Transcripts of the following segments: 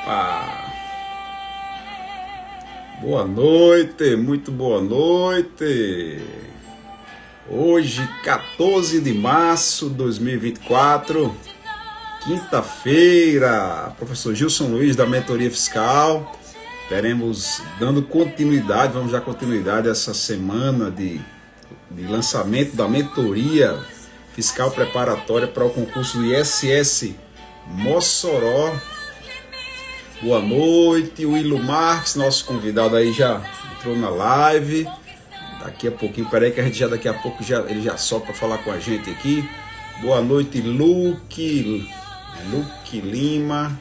Opa! Boa noite, muito boa noite. Hoje, 14 de março de 2024, quinta-feira, professor Gilson Luiz da Mentoria Fiscal. Teremos dando continuidade, vamos dar continuidade a essa semana de lançamento da Mentoria Fiscal Preparatória para o concurso do ISS Mossoró. Boa noite, o Ilo Marques, nosso convidado aí já entrou na live. Daqui a pouquinho, peraí que a gente daqui a pouco ele já sobe para falar com a gente aqui. Boa noite, Luke Lima.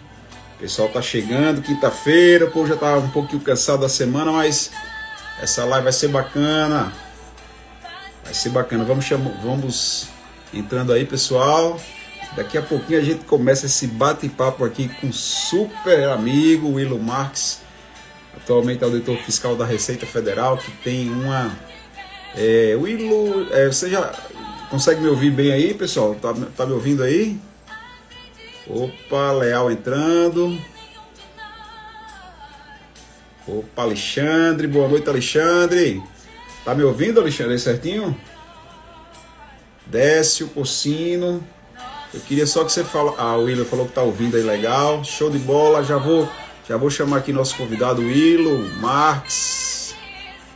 O pessoal tá chegando, quinta-feira, o povo já tá um pouquinho cansado da semana, mas essa live vai ser bacana. Vai ser bacana, vamos entrando aí, pessoal. Daqui a pouquinho a gente começa esse bate-papo aqui com o super amigo Willo Marques, atualmente auditor fiscal da Receita Federal, que tem uma... Willo, você já consegue me ouvir bem aí, pessoal? Tá me ouvindo aí? Opa, Leal entrando. Opa, Alexandre, boa noite, Alexandre. Tá me ouvindo, Alexandre, certinho? Décio, Porcino. Eu queria só que você fala. O Willo falou que tá ouvindo aí, legal. Show de bola. Já vou chamar aqui nosso convidado, Willo Marques.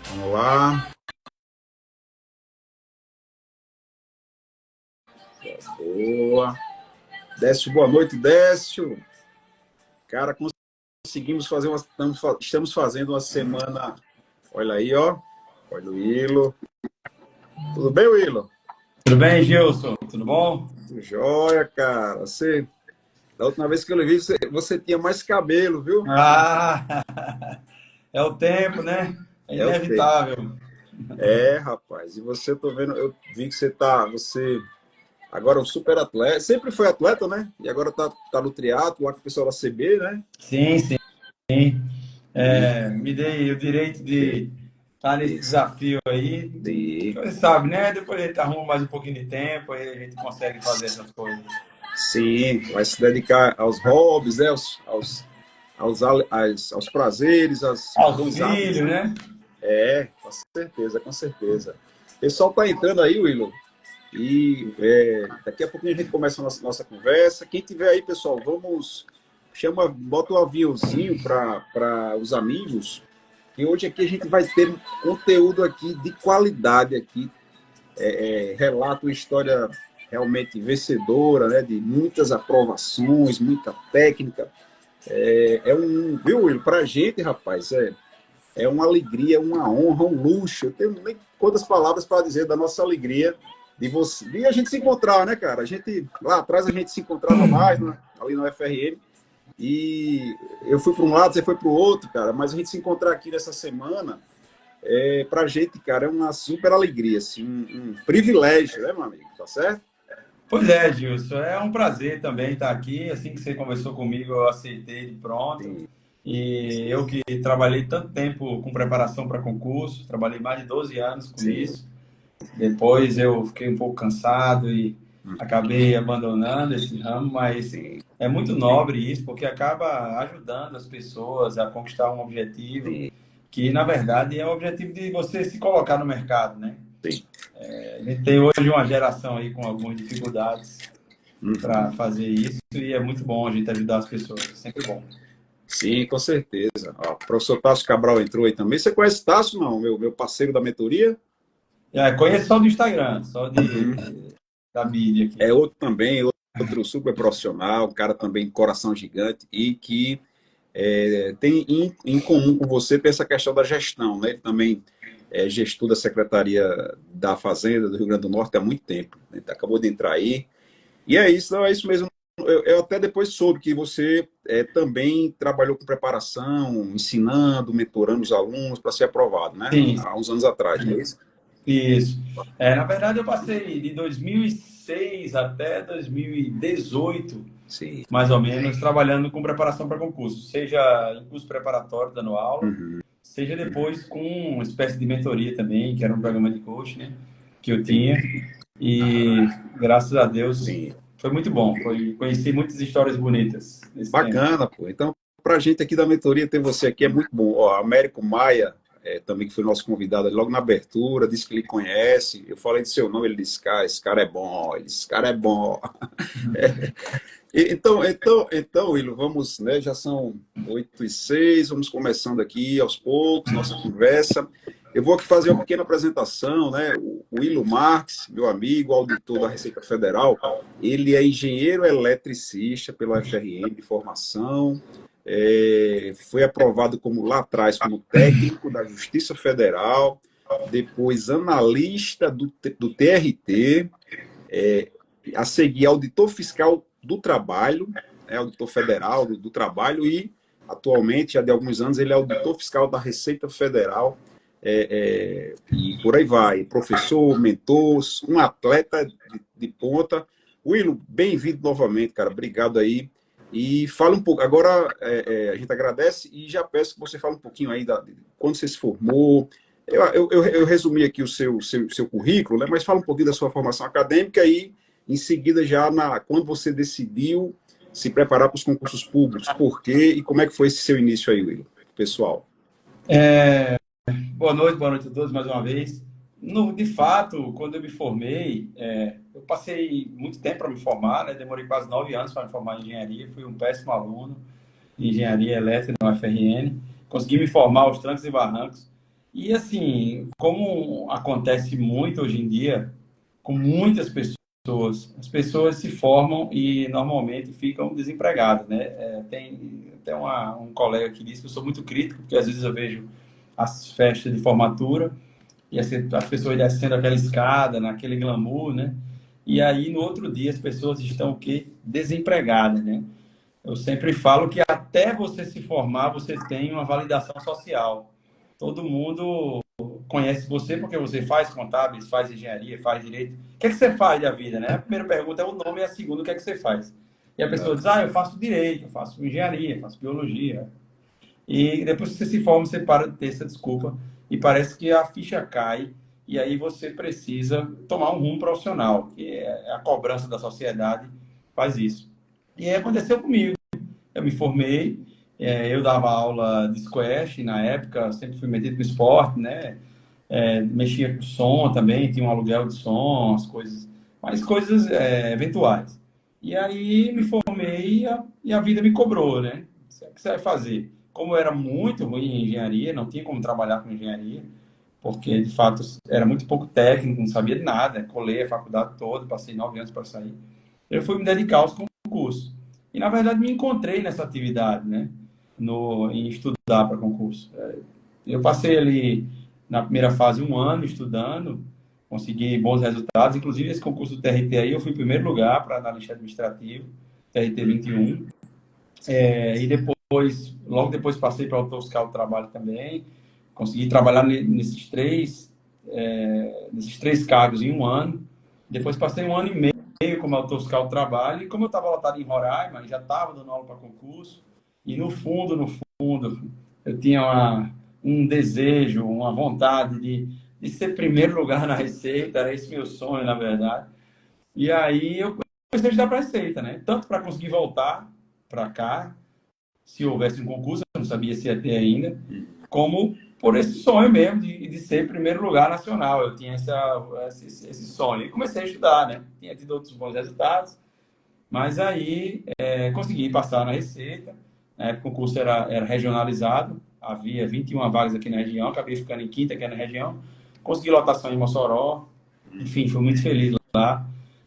Vamos lá. Boa. Décio, boa noite, Décio. Cara, conseguimos fazer estamos fazendo uma semana. Olha aí, ó. Olha o Willo. Tudo bem, Willo? Tudo bem, Gilson? Tudo bom? Tudo jóia, cara. Da última vez que eu lhe vi, você tinha mais cabelo, viu? É o tempo, né? É inevitável. Rapaz. E você, tô vendo, eu vi que você agora é um super atleta. Sempre foi atleta, né? E agora tá no triatlo, lá com o pessoal da CB, né? Sim. Me dei o direito de estar nesse desafio aí. Você sabe, né? Depois a gente arruma mais um pouquinho de tempo, aí a gente consegue fazer essas coisas. Sim, vai se dedicar aos hobbies, né? Aos prazeres, aos filhos, né? Com certeza. O pessoal tá entrando aí, Willo. E daqui a pouquinho a gente começa a nossa conversa. Quem tiver aí, pessoal, bota um aviãozinho para os amigos. E hoje aqui a gente vai ter conteúdo aqui de qualidade aqui. Relato uma história realmente vencedora, né? De muitas aprovações, muita técnica. Viu, Willo? Pra gente, rapaz, é uma alegria, uma honra, um luxo. Eu tenho nem quantas palavras para dizer da nossa alegria de a gente se encontrar, né, cara? Lá atrás a gente se encontrava mais, né? Ali no FRN. E eu fui para um lado, você foi para o outro, cara. Mas a gente se encontrar aqui nessa semana, pra gente, cara, é uma super alegria, assim, um privilégio, né, meu amigo? Tá certo? Pois é, Gilson. É um prazer também estar aqui. Assim que você conversou comigo, eu aceitei de pronto. Sim. E eu que trabalhei tanto tempo com preparação para concurso, trabalhei mais de 12 anos com isso. Depois eu fiquei um pouco cansado e acabei abandonando esse ramo, mas é muito nobre isso, porque acaba ajudando as pessoas a conquistar um objetivo, que na verdade é o objetivo de você se colocar no mercado, né? Sim. A gente tem hoje uma geração aí com algumas dificuldades para fazer isso e é muito bom a gente ajudar as pessoas, é sempre bom. Sim, com certeza. Ó, o professor Tássio Cabral entrou aí também. Você conhece Tássio, não? Meu parceiro da mentoria? Conheço só do Instagram, só da mídia aqui. É outro também, outro super profissional, um cara também coração gigante e que tem em comum com você tem essa questão da gestão, né? Ele também é gestor da Secretaria da Fazenda do Rio Grande do Norte há muito tempo. Ele acabou de entrar aí. E é isso mesmo. Eu até depois soube que você também trabalhou com preparação, ensinando, mentorando os alunos para ser aprovado, né? Sim. Há uns anos atrás, não é isso? Isso. Na verdade, eu passei de 2006 até 2018, sim, mais ou menos, trabalhando com preparação para concurso, seja em curso preparatório, dando aula, seja depois com uma espécie de mentoria também, que era um programa de coach, né, que eu tinha. E, graças a Deus, sim, foi muito bom. Conheci muitas histórias bonitas. Bacana, tempo. Pô. Então, para a gente aqui da mentoria ter você aqui é muito bom. Ó, Américo Maia, também que foi nosso convidado ali logo na abertura, disse que ele conhece. Eu falei de seu nome, ele disse, cara, esse cara é bom, esse cara é bom. Então, Willo, vamos, né? Já são 8h06, vamos começando aqui aos poucos, nossa conversa. Eu vou aqui fazer uma pequena apresentação, né? O Willo Marques, meu amigo, auditor da Receita Federal, ele é engenheiro eletricista pela FRN de formação, foi aprovado como lá atrás como técnico da Justiça Federal, depois analista do TRT, a seguir auditor fiscal do trabalho, auditor federal do trabalho, e atualmente, há de alguns anos, ele é auditor fiscal da Receita Federal, e por aí vai, professor, mentor, um atleta de ponta. Willo, bem-vindo novamente, cara, obrigado aí. E fala um pouco, agora a gente agradece e já peço que você fale um pouquinho aí de quando você se formou. Eu resumi aqui o seu currículo, né, mas fala um pouquinho da sua formação acadêmica e, em seguida, já quando você decidiu se preparar para os concursos públicos, por quê e como é que foi esse seu início aí, Willo, pessoal? Boa noite a todos mais uma vez. De fato, quando eu me formei, eu passei muito tempo para me formar, né? Demorei quase 9 anos para me formar em engenharia, fui um péssimo aluno de engenharia elétrica na UFRN, consegui me formar aos trancos e barrancos. E assim, como acontece muito hoje em dia, com muitas pessoas, as pessoas se formam e normalmente ficam desempregadas, né? Tem até um colega que disse que eu sou muito crítico, porque às vezes eu vejo as festas de formatura e as pessoas descendo aquela escada, naquele glamour, né? E aí, no outro dia, as pessoas estão o quê? Desempregadas, né? Eu sempre falo que até você se formar, você tem uma validação social. Todo mundo conhece você porque você faz contábeis, faz engenharia, faz direito. O que é que você faz da vida, né? A primeira pergunta é o nome e a segunda, o que é que você faz? E a pessoa diz, eu faço direito, eu faço engenharia, eu faço biologia. E depois que você se forma, você para de ter essa desculpa e parece que a ficha cai e aí você precisa tomar um rumo profissional, que é a cobrança da sociedade faz isso. E aí aconteceu comigo. Eu me formei, eu dava aula de squash na época, sempre fui metido no esporte, né? Mexia com som também, tinha um aluguel de som, as coisas, mas coisas eventuais. E aí me formei e a vida me cobrou, né? O que você vai fazer? Como eu era muito ruim em engenharia, não tinha como trabalhar com engenharia, porque de fato era muito pouco técnico, não sabia de nada, colei a faculdade toda, passei 9 anos para sair. Eu fui me dedicar aos concursos. E na verdade me encontrei nessa atividade, né? Em estudar para concurso. Eu passei ali na primeira fase 1 ano estudando, consegui bons resultados, inclusive esse concurso do TRT aí eu fui em primeiro lugar para analista administrativo, TRT 21. E depois, logo depois passei para o autor fiscal do trabalho também, consegui trabalhar nesses três cargos em 1 ano. Depois passei 1 ano e meio como autor fiscal do trabalho, e como eu estava lotado em Roraima, já estava dando aula para concurso, e no fundo, eu tinha um desejo, uma vontade de ser primeiro lugar na Receita, era esse meu sonho, na verdade. E aí eu comecei a estudar para a Receita, né? Tanto para conseguir voltar para cá, se houvesse um concurso, eu não sabia se ia ter ainda, como por esse sonho mesmo de ser primeiro lugar nacional. Eu tinha esse sonho. E comecei a estudar, né? Tinha tido outros bons resultados, mas aí consegui passar na Receita. Na época o concurso era regionalizado, havia 21 vagas aqui na região, acabei ficando em quinta aqui na região. Consegui lotação em Mossoró, enfim, fui muito feliz lá.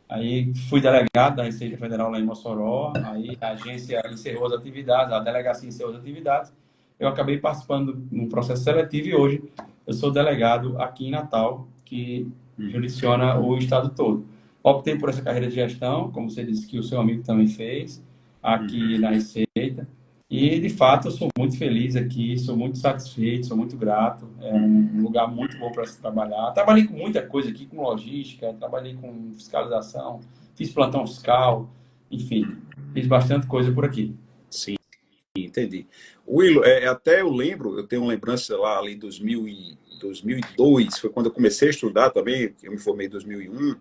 Aí fui delegado da Receita Federal lá em Mossoró, aí a agência encerrou as atividades, a delegacia encerrou as atividades, eu acabei participando de um processo seletivo e hoje eu sou delegado aqui em Natal, que jurisdiciona o estado todo. Optei por essa carreira de gestão, como você disse que o seu amigo também fez, aqui na Receita, e de fato eu sou muito feliz aqui, sou muito satisfeito, sou muito grato, é um lugar muito bom para se trabalhar. Trabalhei com muita coisa aqui, com logística, trabalhei com fiscalização, fiz plantão fiscal, enfim, fiz bastante coisa por aqui. Sim, entendi. Willo, até eu lembro, eu tenho uma lembrança lá ali em 2002, foi quando eu comecei a estudar também, eu me formei em 2001,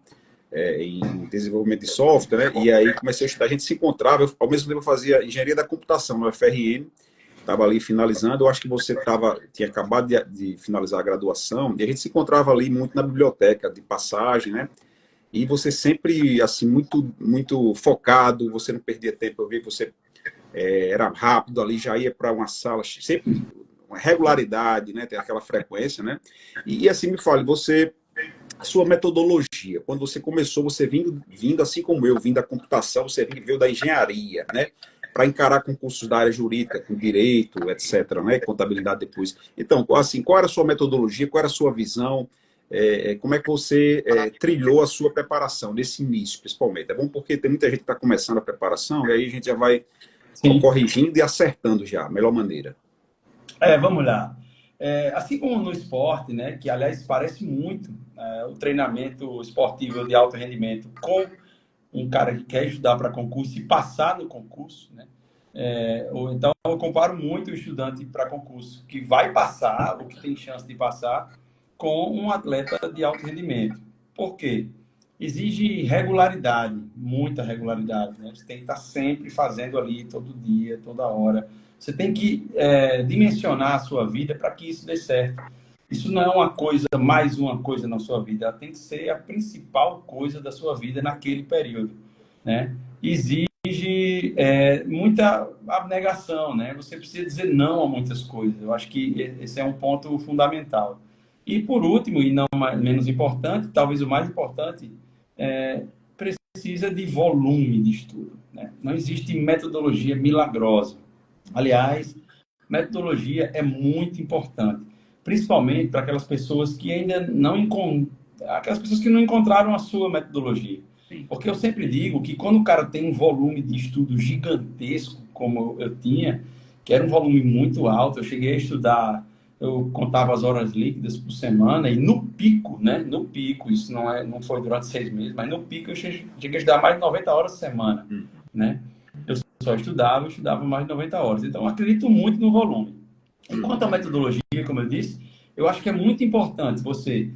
em desenvolvimento de software, né? E aí comecei a estudar, a gente se encontrava, ao mesmo tempo eu fazia engenharia da computação no FRN, estava ali finalizando, eu acho que você tinha acabado de finalizar a graduação, e a gente se encontrava ali muito na biblioteca de passagem, né? E você sempre, assim, muito focado, você não perdia tempo, eu vi que você era rápido ali, já ia para uma sala, sempre uma regularidade, né? Tem aquela frequência, né? E assim, me fale, a sua metodologia, quando você começou, você vindo assim como eu, vindo da computação, você veio da engenharia, né? Para encarar concursos da área jurídica, com direito, etc., né? Contabilidade depois. Então, assim, qual era a sua metodologia, qual era a sua visão, como é que você trilhou a sua preparação nesse início, principalmente? É bom porque tem muita gente que está começando a preparação e aí a gente já vai Sim. corrigindo e acertando já, a melhor maneira. Vamos lá. Assim como no esporte, né, que aliás parece muito o treinamento esportivo de alto rendimento com um cara que quer estudar para concurso e passar no concurso, né? Ou então eu comparo muito o estudante para concurso que vai passar, ou que tem chance de passar, com um atleta de alto rendimento. Por quê? Exige regularidade, muita regularidade, né? Você tem que estar sempre fazendo ali, todo dia, toda hora. Você tem que dimensionar a sua vida para que isso dê certo. Isso não é uma coisa, mais uma coisa na sua vida. Ela tem que ser a principal coisa da sua vida naquele período, né? Exige muita abnegação, né? Você precisa dizer não a muitas coisas. Eu acho que esse é um ponto fundamental. E por último, e não menos importante, talvez o mais importante, precisa de volume de estudo, né? Não existe metodologia milagrosa. Aliás, metodologia é muito importante, principalmente para aquelas pessoas que ainda não aquelas pessoas que não encontraram a sua metodologia. Porque eu sempre digo que quando o cara tem um volume de estudo gigantesco, como eu tinha, que era um volume muito alto, eu cheguei a estudar, eu contava as horas líquidas por semana, e no pico, né? No pico, isso não foi durante 6 meses, mas no pico eu cheguei a estudar mais de 90 horas por semana, né? Eu só estudava mais de 90 horas. Então, eu acredito muito no volume. Enquanto a metodologia, como eu disse, eu acho que é muito importante você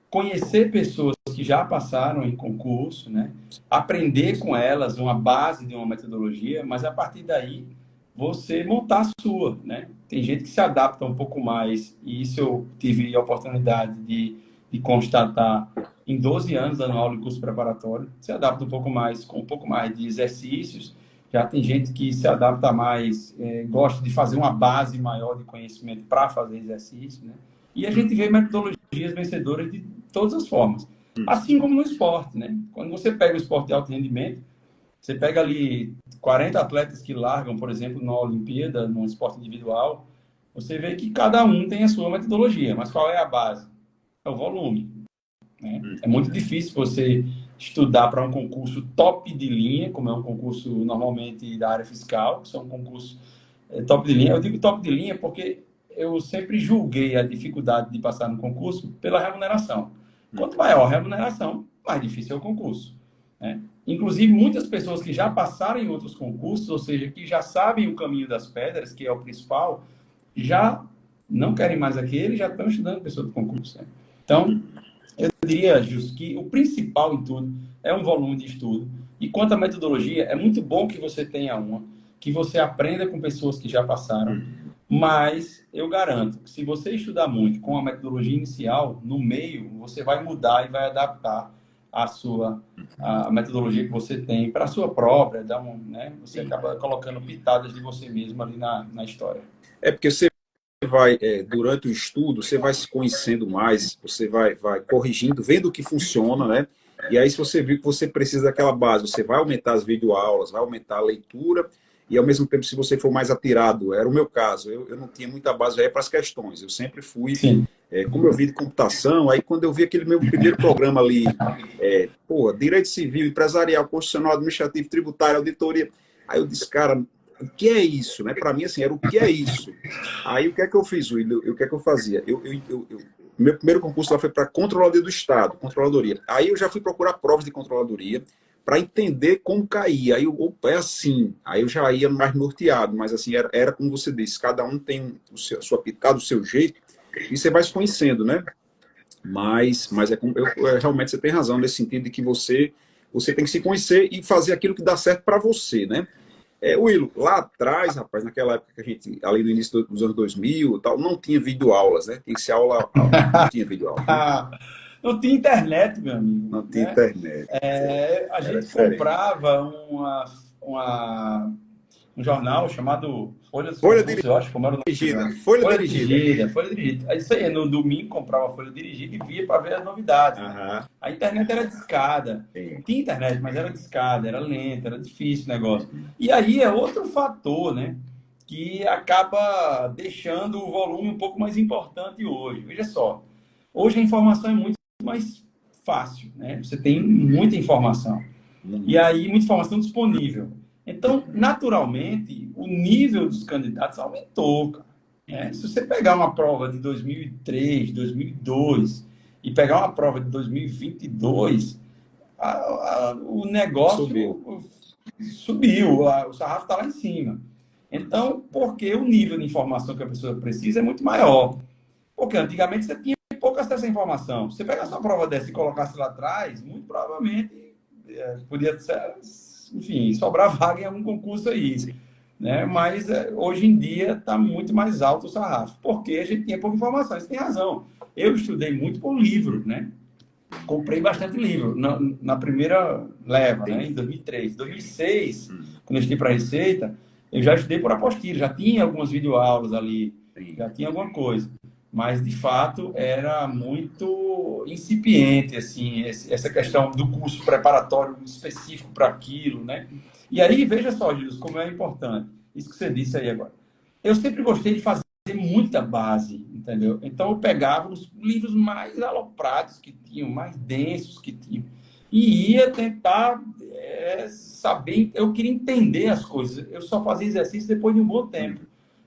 conhecer pessoas que já passaram em concurso, né? Aprender com elas uma base de uma metodologia, mas a partir daí você montar a sua, né? Tem gente que se adapta um pouco mais, e isso eu tive a oportunidade de constatar em 12 anos dando aula em curso preparatório, se adapta um pouco mais, com um pouco mais de exercícios. Já tem gente que se adapta mais, gosta de fazer uma base maior de conhecimento para fazer exercício, né? E a gente vê metodologias vencedoras de todas as formas. Assim como no esporte, né? Quando você pega o esporte de alto rendimento, você pega ali 40 atletas que largam, por exemplo, na Olimpíada, no esporte individual, você vê que cada um tem a sua metodologia, mas qual é a base? É o volume, né? É muito difícil você estudar para um concurso top de linha, como é um concurso normalmente da área fiscal, que são concursos top de linha. Eu digo top de linha porque eu sempre julguei a dificuldade de passar no concurso pela remuneração. Quanto maior a remuneração, mais difícil é o concurso, né? Inclusive, muitas pessoas que já passaram em outros concursos, ou seja, que já sabem o caminho das pedras, que é o principal, já não querem mais aquele, já estão estudando pessoas do concurso, né? Então, eu diria, Justo, que o principal em tudo é um volume de estudo. E quanto à metodologia, é muito bom que você tenha uma, que você aprenda com pessoas que já passaram, mas eu garanto que se você estudar muito com a metodologia inicial, no meio, você vai mudar e vai adaptar a metodologia que você tem para a sua própria, né? Você acaba colocando pitadas de você mesmo ali na história. Porque você vai, durante o estudo, você vai se conhecendo mais, você vai corrigindo, vendo o que funciona, né? E aí, se você viu que você precisa daquela base, você vai aumentar as videoaulas, vai aumentar a leitura, e ao mesmo tempo, se você for mais atirado, era o meu caso, eu não tinha muita base para as questões, eu sempre fui, como eu vi de computação, aí quando eu vi aquele meu primeiro programa ali, direito civil, empresarial, constitucional, administrativo, tributário, auditoria, aí eu disse, cara, o que é isso, né? Para mim, assim, era o que é isso. Aí, o que é que eu fiz, Will? O que é que eu fazia? Meu primeiro concurso lá foi para Controladoria do Estado, Controladoria. Aí eu já fui procurar provas de controladoria para entender como caía. Aí, é assim. Aí eu já ia mais norteado, mas assim, era como você disse, cada um tem a sua pitada, o seu jeito, e você vai se conhecendo, né? Mas realmente você tem razão nesse sentido de que você tem que se conhecer e fazer aquilo que dá certo para você, né? Willo, lá atrás, rapaz, naquela época que a gente, ali no início dos anos 2000 e tal, não tinha videoaulas, né? Tinha que ser não tinha videoaula, né? Não tinha internet, meu amigo, Não tinha né? internet. A Era gente diferente. comprava um jornal chamado Folha dos Folha Concursos, eu acho, como era o nome do dirigida, jornal. folha Folha dirigida. Dirigida, Folha Dirigida. Isso aí, no domingo comprava a Folha Dirigida e via para ver as novidades, né? Aham. A internet era discada. Sim. Tinha internet, mas era discada, era lenta, era difícil o negócio. E aí é outro fator, né? Que acaba deixando o volume um pouco mais importante hoje. Veja só, hoje a informação é muito mais fácil, né? Você tem muita informação. E aí, muita informação disponível. Então, naturalmente, o nível dos candidatos aumentou, cara, né? Se você pegar uma prova de 2003, 2002 e pegar uma prova de 2022, o Subiu. negócio subiu, o sarrafo está lá em cima. Então, porque o nível de informação que a pessoa precisa é muito maior. Porque antigamente você tinha pouco acesso à informação. Se você pegasse uma prova dessa e colocasse lá atrás, muito provavelmente podia ser, enfim, sobrar vaga em algum concurso aí. Né? Mas hoje em dia está muito mais alto o sarrafo, porque a gente tinha pouca informação. Você tem razão. Eu estudei muito por livro, né? Comprei bastante livro na primeira leva, né? Em 2003. Em 2006, quando eu estudei para a Receita, eu já estudei por apostila, já tinha algumas videoaulas ali, já tinha alguma coisa. Mas, de fato, era muito incipiente, assim, essa questão do curso preparatório específico para aquilo, né? E aí, veja só, Jesus, como é importante. Isso que você disse aí agora. Eu sempre gostei de fazer muita base, entendeu? Então, eu pegava os livros mais aloprados que tinham, mais densos que tinham, e ia tentar saber, eu queria entender as coisas. Eu só fazia exercício depois de um bom tempo.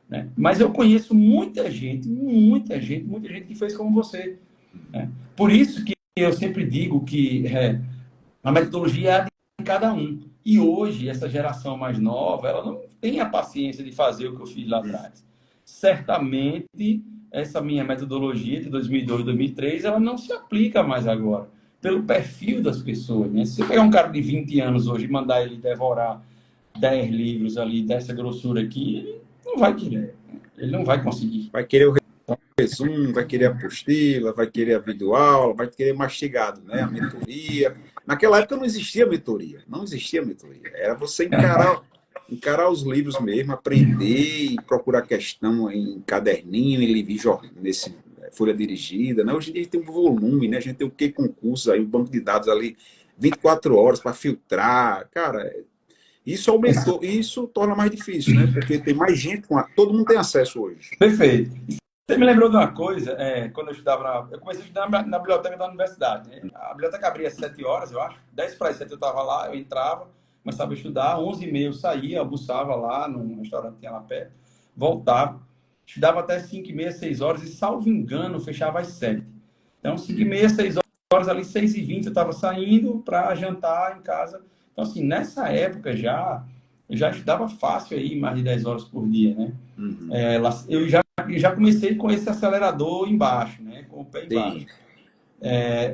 Né? Mas eu conheço muita gente que fez como você. Né? Por isso que eu sempre digo que a metodologia é a de cada um. E hoje, essa geração mais nova, ela não tem a paciência de fazer o que eu fiz lá atrás. Certamente, essa minha metodologia de 2002, 2003, ela não se aplica mais agora, pelo perfil das pessoas. Né? Se você pegar um cara de 20 anos hoje e mandar ele devorar 10 livros ali dessa grossura aqui, ele não vai querer. Ele não vai conseguir. Vai querer o resumo, vai querer a apostila, vai querer a videoaula, vai querer mastigado, né? A mentoria. Naquela época não existia mentoria, não existia mentoria. Era você encarar os livros mesmo, aprender e procurar questão em caderninho, em livro, nesse folha dirigida, né? Hoje em dia a gente tem um volume, né? A gente tem o que concursos aí, um banco de dados ali 24 horas para filtrar, cara. Isso aumentou, isso torna mais difícil, né? Porque tem mais gente, todo mundo tem acesso hoje. Perfeito. Você me lembrou de uma coisa, quando eu estudava eu comecei a estudar na biblioteca da universidade. Né? A biblioteca abria às 7 horas, eu acho. 10 para as 7 eu estava lá, eu entrava, começava a estudar, 11h30 eu saía, almoçava lá num restaurante que tinha lá perto, voltava, estudava até 5h30, 6 horas e, salvo engano, fechava às 7. Então, 5h30, 6 horas, ali 6h20 eu estava saindo para jantar em casa. Então, assim, nessa época eu já estudava fácil aí, mais de 10 horas por dia, né? Uhum. Eu já comecei com esse acelerador embaixo, né? Com o pé embaixo.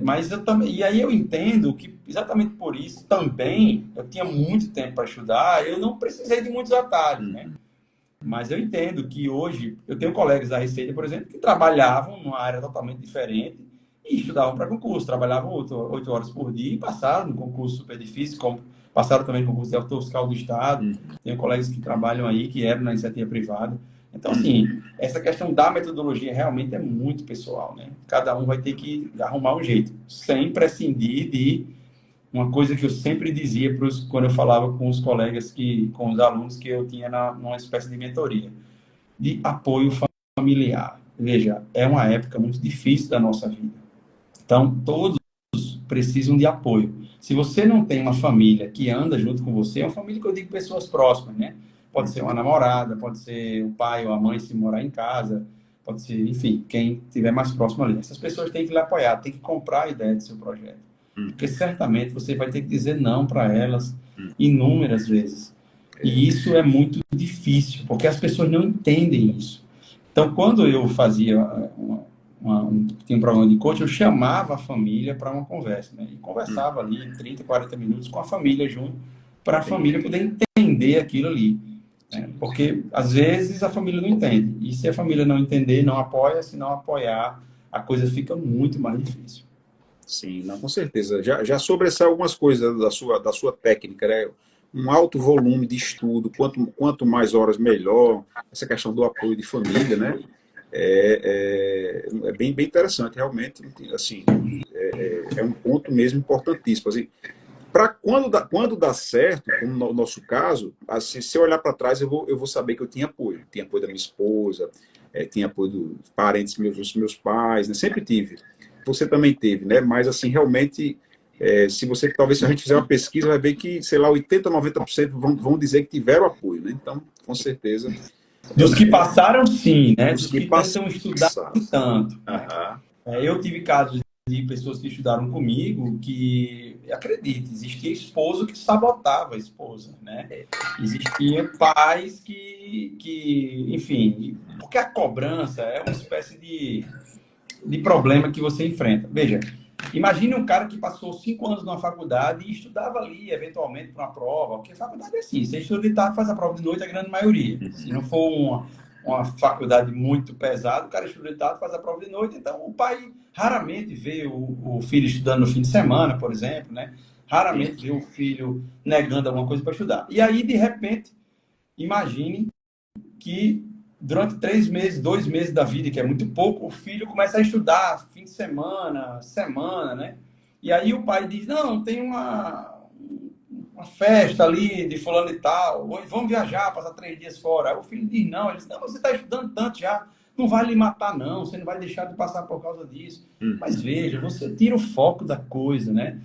Mas eu também, e aí eu entendo que exatamente por isso também eu tinha muito tempo para estudar, eu não precisei de muitos atalhos, né? Mas eu entendo que hoje eu tenho colegas da Receita, por exemplo, que trabalhavam numa área totalmente diferente e estudavam para concurso, trabalhavam 8 horas por dia e passaram no concurso super difícil, como passaram também no concurso de auditor fiscal do Estado. Tenho colegas que trabalham aí, que eram na iniciativa privada. Então, assim, essa questão da metodologia realmente é muito pessoal, né? Cada um vai ter que arrumar um jeito, sem prescindir de uma coisa que eu sempre dizia quando eu falava com os colegas, com os alunos que eu tinha numa espécie de mentoria, de apoio familiar. Veja, é uma época muito difícil da nossa vida. Então, todos precisam de apoio. Se você não tem uma família que anda junto com você, é uma família que eu digo pessoas próximas, né? Pode ser uma namorada, pode ser o pai ou a mãe se morar em casa, pode ser, enfim, quem estiver mais próximo ali. Essas pessoas têm que lhe apoiar, têm que comprar a ideia do seu projeto. Porque certamente você vai ter que dizer não para elas inúmeras vezes. E isso é muito difícil, porque as pessoas não entendem isso. Então, quando eu fazia tinha um problema de coach, eu chamava a família para uma conversa, né? E Hum, conversava ali 30, 40 minutos com a família junto, para a família entendi. poder entender aquilo ali, né? Sim, sim. Porque às vezes a família não entende. E se a família não entender, não apoia, se não apoiar, a coisa fica muito mais difícil. Sim, não, com certeza. Já sobressai algumas coisas da sua técnica, né? Um alto volume de estudo, quanto mais horas, melhor. Essa questão do apoio de família, né? É bem interessante, realmente. Assim, é um ponto mesmo importantíssimo. Assim, para quando dá certo, como no nosso caso, assim, se eu olhar para trás, eu vou saber que eu tinha apoio. Tinha apoio da minha esposa, tinha apoio dos parentes dos meus pais, né? Sempre tive. Você também teve, né? Mas, assim, realmente, se você, talvez, se a gente fizer uma pesquisa, vai ver que, sei lá, 80, 90% vão dizer que tiveram apoio, né? Então, com certeza, é Dos um que ponto passaram, sim, né? dos Dos que que tentam estudar, passaram. nem tanto, né? Aham. Eu tive casos de pessoas que estudaram comigo que, acredite, existia esposo que sabotava a esposa, né? Existia pais enfim, porque a cobrança é uma espécie de problema que você enfrenta. Veja, imagine um cara que passou 5 anos numa faculdade e estudava ali, eventualmente, para uma prova, porque faculdade é assim, você estuda de tarde, faz a prova de noite, a grande maioria. Se não for uma faculdade muito pesada, o cara estuda de tarde, faz a prova de noite, então o pai raramente vê o filho estudando no fim de semana, por exemplo, né? Sim. Raramente vê o filho negando alguma coisa para estudar. E aí, de repente, imagine que durante 3 meses, 2 meses da vida, que é muito pouco, o filho começa a estudar fim de semana, semana, né? E aí o pai diz, não, tem uma festa ali de fulano e tal, hoje vamos viajar, passar 3 dias fora. Aí o filho diz, não, ele diz, não, você está estudando tanto já, não vai lhe matar não, você não vai deixar de passar por causa disso. Mas Uhum. veja, você tira o foco da coisa, né?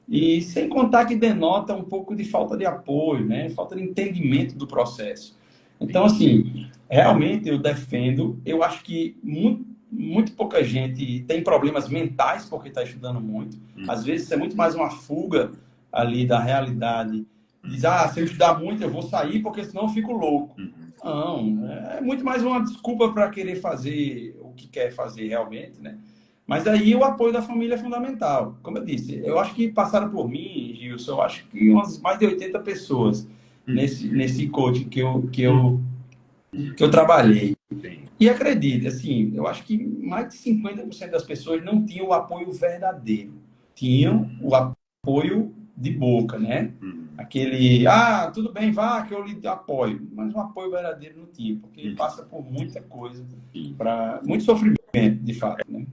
E sem contar que denota um pouco de falta de apoio, né? Falta de entendimento do processo. Então, Sim. assim, realmente eu defendo, eu acho que muito pouca gente tem problemas mentais porque está estudando muito. Às Uhum. vezes é muito mais uma fuga ali da realidade. Diz, ah, se eu estudar muito eu vou sair porque senão eu fico louco. Uhum. Não, é muito mais uma desculpa para querer fazer o que quer fazer realmente, né? Mas aí o apoio da família é fundamental. Como eu disse, eu acho que passaram por mim, Gilson, eu acho que umas mais de 80 pessoas Uhum. nesse coaching que eu trabalhei. Sim. E acredite, assim, eu acho que mais de 50% das pessoas não tinham o apoio verdadeiro. Tinham o apoio de boca, né? Uhum. Aquele, tudo bem, vá, que eu lhe apoio. Mas o apoio verdadeiro não tinha, porque Uhum. passa por muita coisa, Sim. muito sofrimento, de fato, né?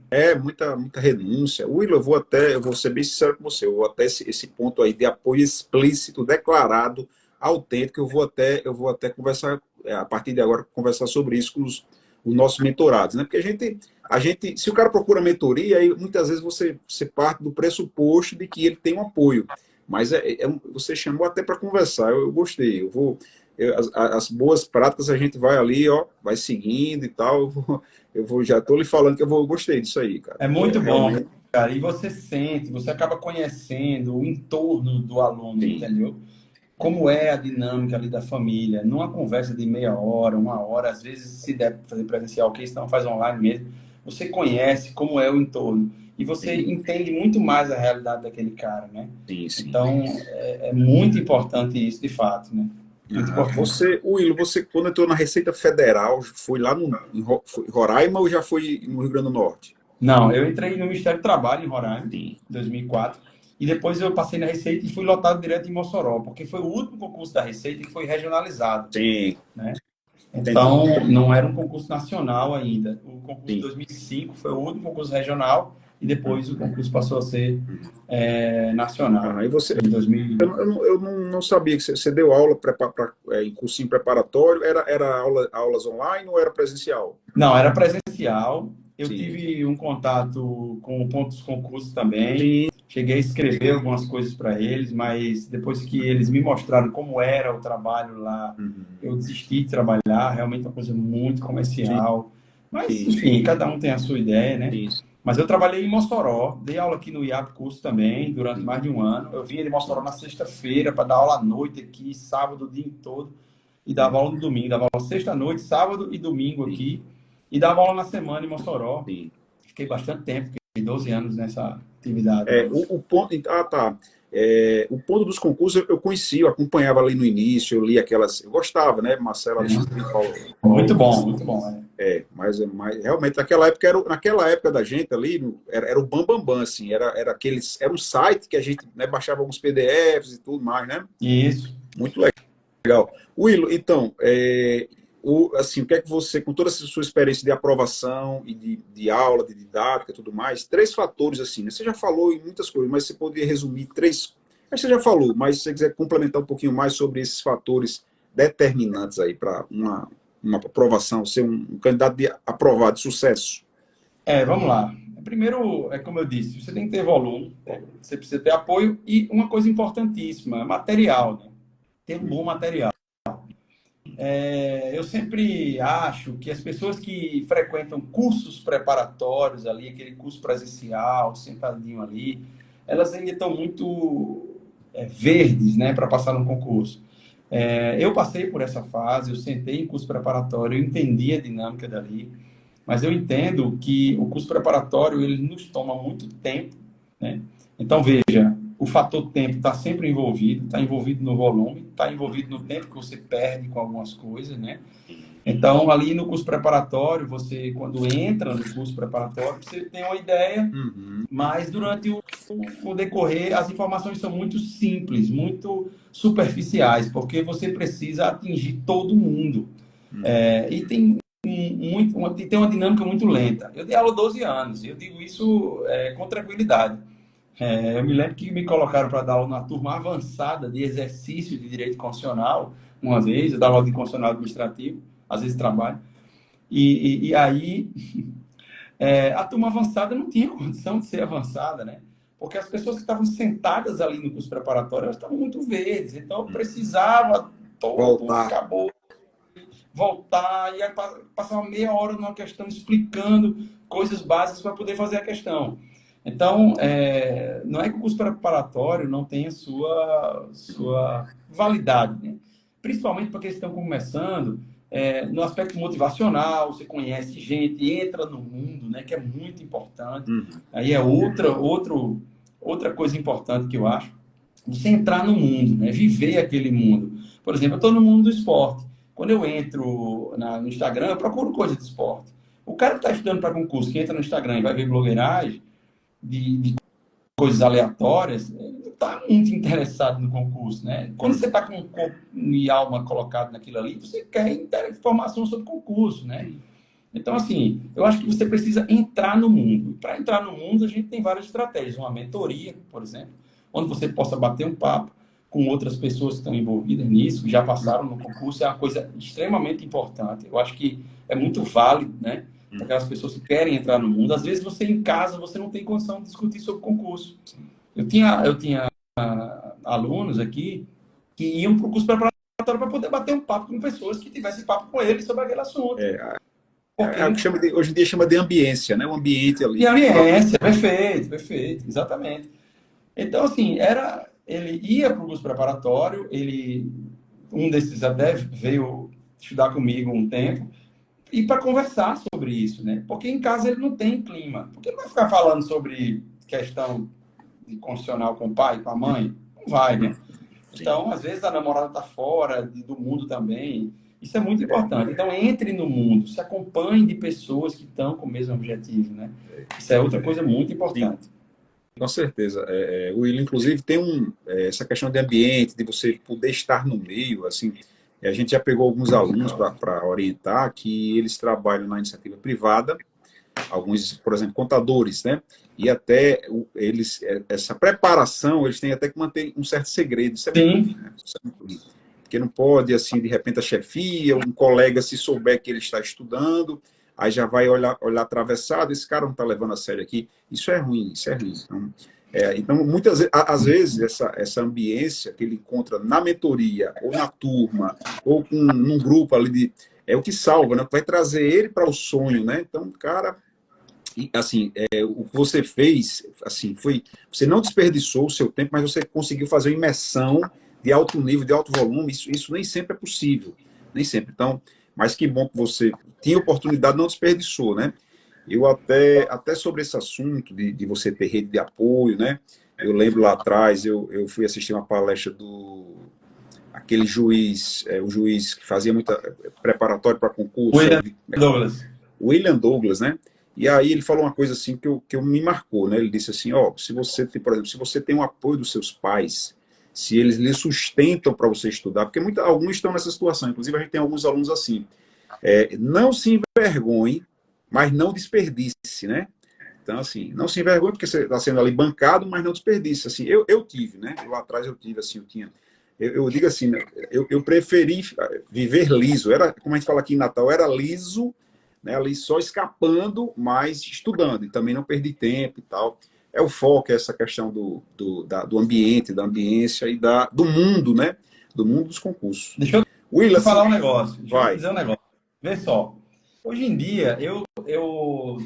Muita renúncia. Will, eu vou ser bem sincero com você, eu vou até esse ponto aí de apoio explícito, declarado, autêntico, eu vou até conversar, a partir de agora, conversar sobre isso com os nossos mentorados, né? Porque se o cara procura mentoria, aí muitas vezes você parte do pressuposto de que ele tem um apoio. Mas você chamou até para conversar, eu gostei, as boas práticas a gente vai ali, ó, vai seguindo e tal, já estou lhe falando que eu gostei disso aí, cara. É muito bom, Realmente, cara. E você sente, você acaba conhecendo o entorno do aluno, sim. entendeu? Como é a dinâmica ali da família. Numa conversa de meia hora, 1 hora, às vezes se der fazer presencial, que isso não faz online mesmo, você conhece como é o entorno. E você Sim, entende muito mais a realidade daquele cara, né? sim, sim. Então, é muito importante isso, de fato, né? Muito Aham. importante. Willo, você quando entrou na Receita Federal, foi lá foi Roraima ou já foi no Rio Grande do Norte? Não, eu entrei no Ministério do Trabalho em Roraima, Sim, em 2004, e depois eu passei na Receita e fui lotado direto em Mossoró, porque foi o último concurso da Receita que foi regionalizado, sim, né? entendi. Então, não era um concurso nacional ainda. O concurso de Sim. 2005 foi o último concurso regional e depois o Uhum. concurso passou a ser Uhum. nacional, Aham. E você, em 2000. eu não sabia que você deu aula em cursinho preparatório, era aulas online ou era presencial? Não, era presencial. Eu Sim, tive um contato com pontos concursos também. sim, Cheguei a escrever algumas coisas para eles, mas depois que eles me mostraram como era o trabalho lá, uhum. eu desisti de trabalhar. Realmente é uma coisa muito Sim, comercial. Mas, sim, enfim, cada um tem a sua ideia, né? sim, Mas eu trabalhei em Mossoró, dei aula aqui no IAP Curso também, durante mais sim, de um ano. Eu vinha de Mossoró sim. na sexta-feira para dar aula à noite aqui, sábado, o dia todo, e dava aula no domingo. Dava aula sexta-noite, sábado e domingo Sim, aqui, e dava aula na semana em Mossoró. sim. Fiquei bastante tempo, fiquei 12 anos nessa atividade. O ponto. Ah, tá. O ponto dos concursos eu conhecia, eu acompanhava ali no início, eu li aquelas. Eu gostava, né? Marcelo Alexandre, Muito bom, muito bom. Mas realmente naquela época da gente ali, era o Bam Bam Bam, assim, era um site que a gente, né, baixava alguns PDFs e tudo mais, né? Isso. Muito legal. Willo, então, assim, o que é que você, com toda essa sua experiência de aprovação e de aula, de didática e tudo mais, 3 fatores, assim, né? Você já falou em muitas coisas, mas você poderia resumir 3. Acho que você já falou, mas se você quiser complementar um pouquinho mais sobre esses fatores determinantes aí para uma aprovação, ser um candidato aprovado de sucesso. Vamos lá. Primeiro, como eu disse, você tem que ter volume, você precisa ter apoio e uma coisa importantíssima, material, né? Ter um bom material. Eu sempre acho que as pessoas que frequentam cursos preparatórios ali, aquele curso presencial, sentadinho ali, elas ainda estão muito verdes, né, para passar no concurso. Eu passei por essa fase, eu sentei em curso preparatório, eu entendi a dinâmica dali, mas eu entendo que o curso preparatório ele nos toma muito tempo, né? Então, veja, o fator tempo está sempre envolvido, está envolvido no volume, está envolvido no tempo que você perde com algumas coisas, né? Então, ali no curso preparatório, você, quando entra no curso preparatório, você tem uma ideia, mas durante o decorrer, as informações são muito simples, muito superficiais, porque você precisa atingir todo mundo. E tem uma dinâmica muito lenta. Eu dei aula 12 anos, e eu digo isso com tranquilidade. Eu me lembro que me colocaram para dar aula na turma avançada de exercício de direito constitucional, uma vez, eu dava aula de constitucional administrativo, às vezes trabalho, e aí a turma avançada não tinha condição de ser avançada, né? Porque as pessoas que estavam sentadas ali no curso preparatório, elas estavam muito verdes, então eu precisava acabou voltar e passar uma meia hora numa questão explicando coisas básicas para poder fazer a questão. Então, não é que o curso preparatório não tenha sua validade, né? Principalmente porque eles estão começando no aspecto motivacional, você conhece gente, entra no mundo, né? Que é muito importante. Aí é outra coisa importante que eu acho, você entrar no mundo, né? Viver aquele mundo. Por exemplo, eu estou no mundo do esporte. Quando eu entro no Instagram, eu procuro coisa de esporte. O cara que está estudando para concurso, que entra no Instagram e vai ver blogueiragem de coisas aleatórias, ele não está muito interessado no concurso, né? Quando você está com o corpo e alma colocado naquilo ali, você quer informação sobre concurso, né? Então, assim, eu acho que você precisa entrar no mundo. E para entrar no mundo, a gente tem várias estratégias. Uma mentoria, por exemplo, onde você possa bater um papo com outras pessoas que estão envolvidas nisso, que já passaram no concurso, é uma coisa extremamente importante. Eu acho que é muito válido, né? Para aquelas pessoas que querem entrar no mundo. Às vezes você em casa, você não tem condição de discutir sobre concurso. Eu tinha alunos aqui que iam para o curso preparatório para poder bater um papo com pessoas que tivessem papo com eles sobre aquele assunto. O que hoje em dia chama de ambiência, né? O ambiente ali. De ambiência, perfeito, exatamente. Então, assim, ele ia para o curso preparatório, um desses até veio estudar comigo um tempo, e para conversar sobre isso, né? Porque em casa ele não tem clima. Porque ele vai ficar falando sobre questão de constitucional com o pai, com a mãe? Não vai, né? Então, às vezes a namorada está fora do mundo também. Isso é muito importante. Então, entre no mundo, se acompanhe de pessoas que estão com o mesmo objetivo, né? Isso é outra coisa muito importante. Com certeza. O Willian, inclusive, tem essa questão de ambiente, de você poder estar no meio, assim. A gente já pegou alguns alunos para orientar que eles trabalham na iniciativa privada, alguns, por exemplo, contadores, né? E até essa preparação, eles têm até que manter um certo segredo. Isso é muito ruim, né? Isso é muito ruim. Porque não pode, assim, de repente a chefia, um colega, se souber que ele está estudando, aí já vai olhar atravessado, esse cara não está levando a sério aqui. Isso é ruim, isso é ruim. Então muitas às vezes, essa ambiência que ele encontra na mentoria, ou na turma, ou num grupo ali, é o que salva, né? Vai trazer ele para o sonho, né? Então, cara, assim, o que você fez, assim, você não desperdiçou o seu tempo, mas você conseguiu fazer uma imersão de alto nível, de alto volume. Isso nem sempre é possível, nem sempre. Então, mas que bom que você tinha oportunidade, não desperdiçou, né? Eu até sobre esse assunto de você ter rede de apoio, né? Eu lembro lá atrás, eu fui assistir uma palestra do aquele juiz, o juiz que fazia muita preparatório para concurso, William Douglas. William Douglas, né? E aí ele falou uma coisa assim que eu me marcou, né? Ele disse assim, ó, se você tem, por exemplo, se você tem o apoio dos seus pais, se eles lhe sustentam para você estudar, porque alguns estão nessa situação, inclusive a gente tem alguns alunos assim, não se envergonhe, mas não desperdice, né? Então, assim, não se envergonhe porque você está sendo ali bancado, mas não desperdice. Assim, eu tive, né? Eu atrás eu tive, assim, eu tinha. Eu digo assim, né? Eu preferi viver liso. Era, como a gente fala aqui em Natal, era liso, né? Ali só escapando, mas estudando. E também não perdi tempo e tal. É o foco, é essa questão do ambiente, da ambiência e do mundo, né? Do mundo dos concursos. Deixa Will, eu assim, falar um negócio. Deixa eu vai. dizer um negócio. Vê só. Hoje em dia,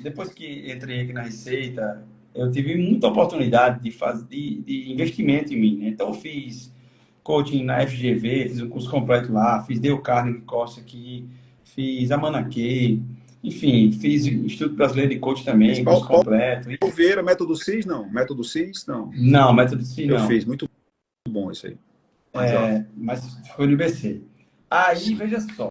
depois que entrei aqui na Receita, eu tive muita oportunidade de fazer de investimento em mim, né? Então, eu fiz coaching na FGV, fiz um curso completo lá, fiz Dale Carnegie Costa aqui, fiz a Manaquei, enfim, fiz Instituto Brasileiro de Coach também, curso Paulo completo. Vieira, método CIS, não. Método CIS, não. Não, método sim, Eu não. fiz, muito bom isso aí. Mas, ó, Mas foi no IBC. Aí, sim. veja só,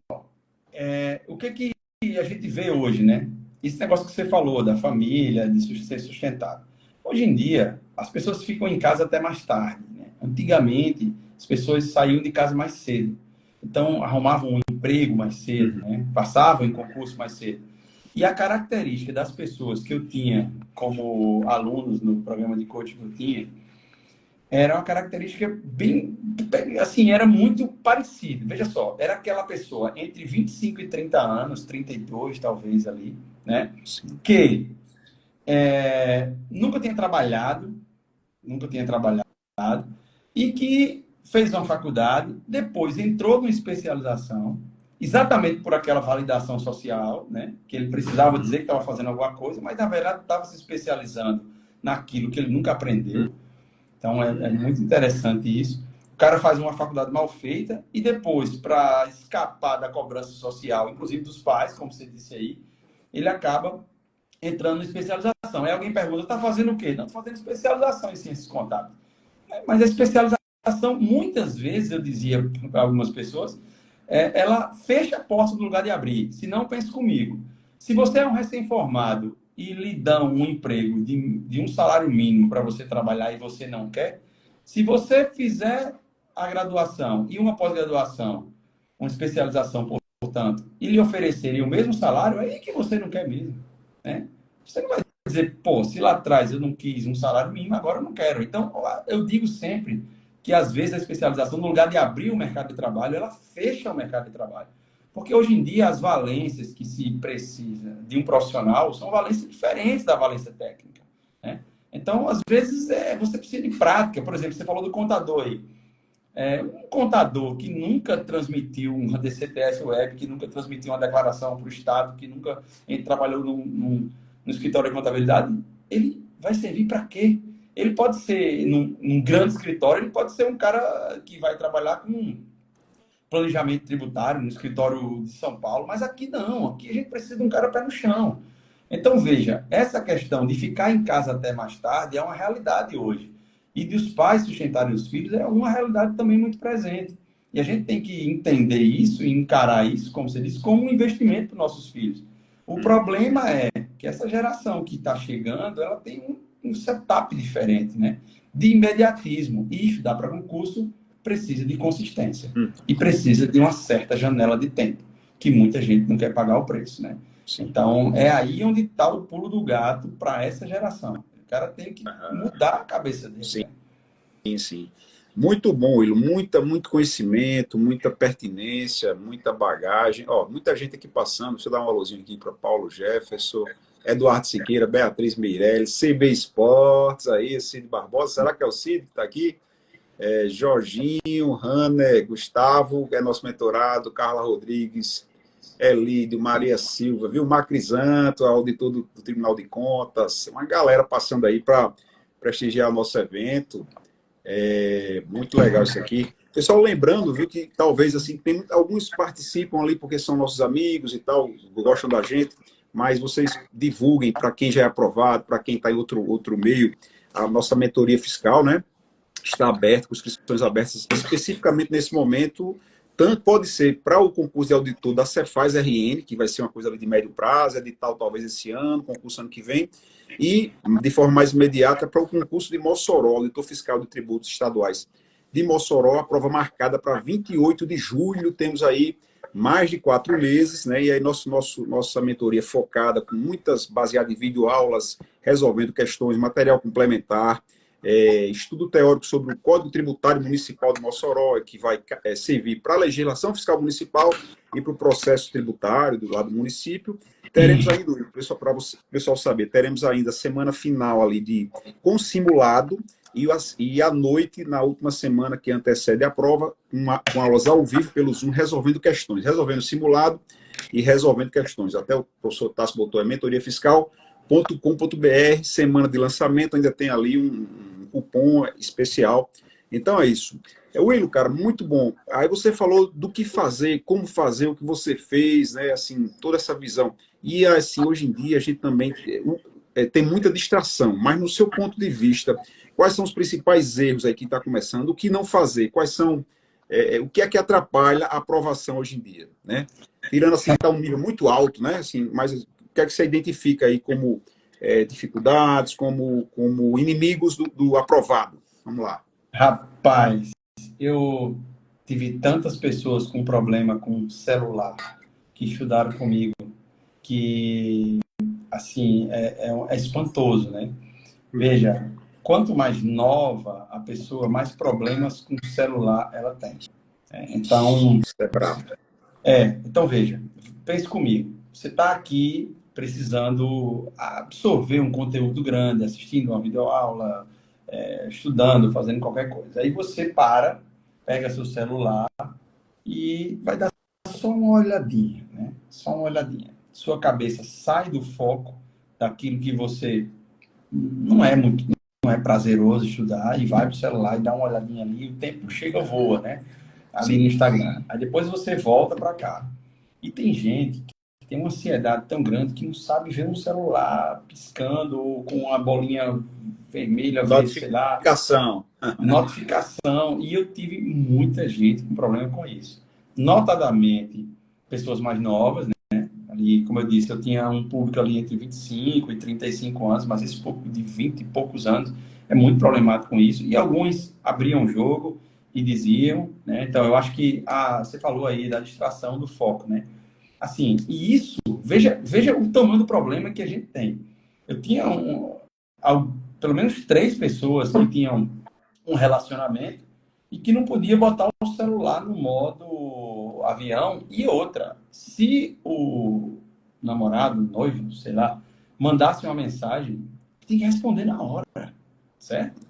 o que que a gente vê hoje, né? Esse negócio que você falou da família, de ser sustentado. Hoje em dia, as pessoas ficam em casa até mais tarde, né? Antigamente, as pessoas saíam de casa mais cedo. Então, arrumavam um emprego mais cedo, né? Passavam em concurso mais cedo. E a característica das pessoas que eu tinha como alunos no programa de coaching que eu tinha, era uma característica bem, assim, era muito parecido. Veja só, era aquela pessoa entre 25 e 30 anos, 32 talvez ali, né? Que nunca tinha trabalhado, e que fez uma faculdade, depois entrou numa especialização, exatamente por aquela validação social, né? Que ele precisava dizer que estava fazendo alguma coisa, mas na verdade estava se especializando naquilo que ele nunca aprendeu. Então, é muito interessante isso. O cara faz uma faculdade mal feita e depois, para escapar da cobrança social, inclusive dos pais, como você disse aí, ele acaba entrando em especialização. Aí alguém pergunta, está fazendo o quê? Não, estou fazendo especialização em ciências contábeis. Mas a especialização, muitas vezes, eu dizia para algumas pessoas, ela fecha a porta do lugar de abrir. Se não, pense comigo. Se você é um recém-formado e lhe dão um emprego de um salário mínimo para você trabalhar e você não quer, se você fizer a graduação e uma pós-graduação, uma especialização, portanto, e lhe oferecerem o mesmo salário, é aí que você não quer mesmo, né? Você não vai dizer, pô, se lá atrás eu não quis um salário mínimo, agora eu não quero. Então, eu digo sempre que, às vezes, a especialização, no lugar de abrir o mercado de trabalho, ela fecha o mercado de trabalho. Porque hoje em dia as valências que se precisa de um profissional são valências diferentes da valência técnica, né? Então, às vezes, você precisa de prática. Por exemplo, você falou do contador aí. Um contador que nunca transmitiu uma DCTS web, que nunca transmitiu uma declaração para o Estado, que nunca trabalhou no escritório de contabilidade, ele vai servir para quê? Ele pode ser, num grande escritório, ele pode ser um cara que vai trabalhar com planejamento tributário no escritório de São Paulo, mas aqui não, aqui a gente precisa de um cara pé no chão. Então, veja, essa questão de ficar em casa até mais tarde é uma realidade hoje. E de os pais sustentarem os filhos é uma realidade também muito presente. E a gente tem que entender isso e encarar isso, como você disse, como um investimento para os nossos filhos. O problema é que essa geração que está chegando, ela tem um setup diferente, né? De imediatismo. E estudar para concurso precisa de consistência. E precisa de uma certa janela de tempo, que muita gente não quer pagar o preço, né? Sim. Então, é aí onde está o pulo do gato para essa geração. O cara tem que mudar a cabeça dele. Sim, né? sim, sim. Muito bom, Will. Muito conhecimento, muita pertinência, muita bagagem. Ó, muita gente aqui passando. Deixa eu dar um alôzinho aqui para Paulo Jefferson, Eduardo Siqueira, Beatriz Meirelles, CB Esportes, aí, Cid Barbosa. Será que é o Cid que está aqui? Jorginho, Hanner, Gustavo, que é nosso mentorado, Carla Rodrigues, Elídio, Maria Silva, viu? Macrisanto, auditor do Tribunal de Contas, uma galera passando aí para prestigiar o nosso evento. Muito legal isso aqui. Pessoal, lembrando, viu, que talvez assim, alguns participam ali porque são nossos amigos e tal, gostam da gente, mas vocês divulguem para quem já é aprovado, para quem está em outro meio, a nossa mentoria fiscal, né? Está aberta, com inscrições abertas, especificamente nesse momento, tanto pode ser para o concurso de auditor da Cefaz RN, que vai ser uma coisa ali de médio prazo, edital talvez esse ano, concurso ano que vem, e de forma mais imediata para o concurso de Mossoró, auditor fiscal de tributos estaduais de Mossoró, a prova marcada para 28 de julho, temos aí mais de 4 meses, né? E aí nossa mentoria focada com muitas, baseada em videoaulas, resolvendo questões, material complementar, estudo teórico sobre o Código Tributário Municipal de Mossoró, que vai servir para a legislação fiscal municipal e para o processo tributário do lado do município. Teremos ainda, para o pessoal saber, teremos ainda a semana final ali com simulado, e à noite, na última semana que antecede a prova, com aulas ao vivo pelo Zoom, resolvendo questões, resolvendo simulado e resolvendo questões. Até o professor Tasso botou mentoriafiscal.com.br, semana de lançamento, ainda tem ali um cupom especial. Então é isso. Willo, cara, muito bom. Aí você falou do que fazer, como fazer, o que você fez, né? Assim, toda essa visão. E assim, hoje em dia a gente também tem muita distração, mas no seu ponto de vista, quais são os principais erros aí que está começando? O que não fazer? Quais são o que é que atrapalha a aprovação hoje em dia, né? Tirando assim, está um nível muito alto, né? Assim, mas o que é que você identifica aí como dificuldades, como inimigos do aprovado? Vamos lá. Rapaz, eu tive tantas pessoas com problema com celular que estudaram comigo que, assim, é espantoso, né? Veja, quanto mais nova a pessoa, mais problemas com o celular ela tem. Então, Isso é brabo. então veja, pense comigo. Você está aqui precisando absorver um conteúdo grande, assistindo uma videoaula, estudando, fazendo qualquer coisa. Aí você pega seu celular e vai dar só uma olhadinha, né? Só uma olhadinha. Sua cabeça sai do foco daquilo que você não é prazeroso estudar e vai para o celular e dá uma olhadinha ali, o tempo chega, voa, né? Ali no Instagram. Aí depois você volta para cá. E tem gente que tem uma ansiedade tão grande que não sabe ver um celular piscando ou com uma bolinha vermelha, sei lá. Notificação. Notificação. E eu tive muita gente com problema com isso. Notadamente, pessoas mais novas, né? Ali, como eu disse, eu tinha um público ali entre 25 e 35 anos, mas esse público de 20 e poucos anos é muito problemático com isso. E alguns abriam o jogo e diziam, né? Então, eu acho que você falou aí da distração do foco, né? Assim, e isso, veja o tamanho do problema que a gente tem. Eu tinha pelo menos 3 pessoas que tinham um relacionamento e que não podia botar o celular no modo avião. E outra, se o namorado, noivo, sei lá, mandasse uma mensagem, tem que responder na hora, certo?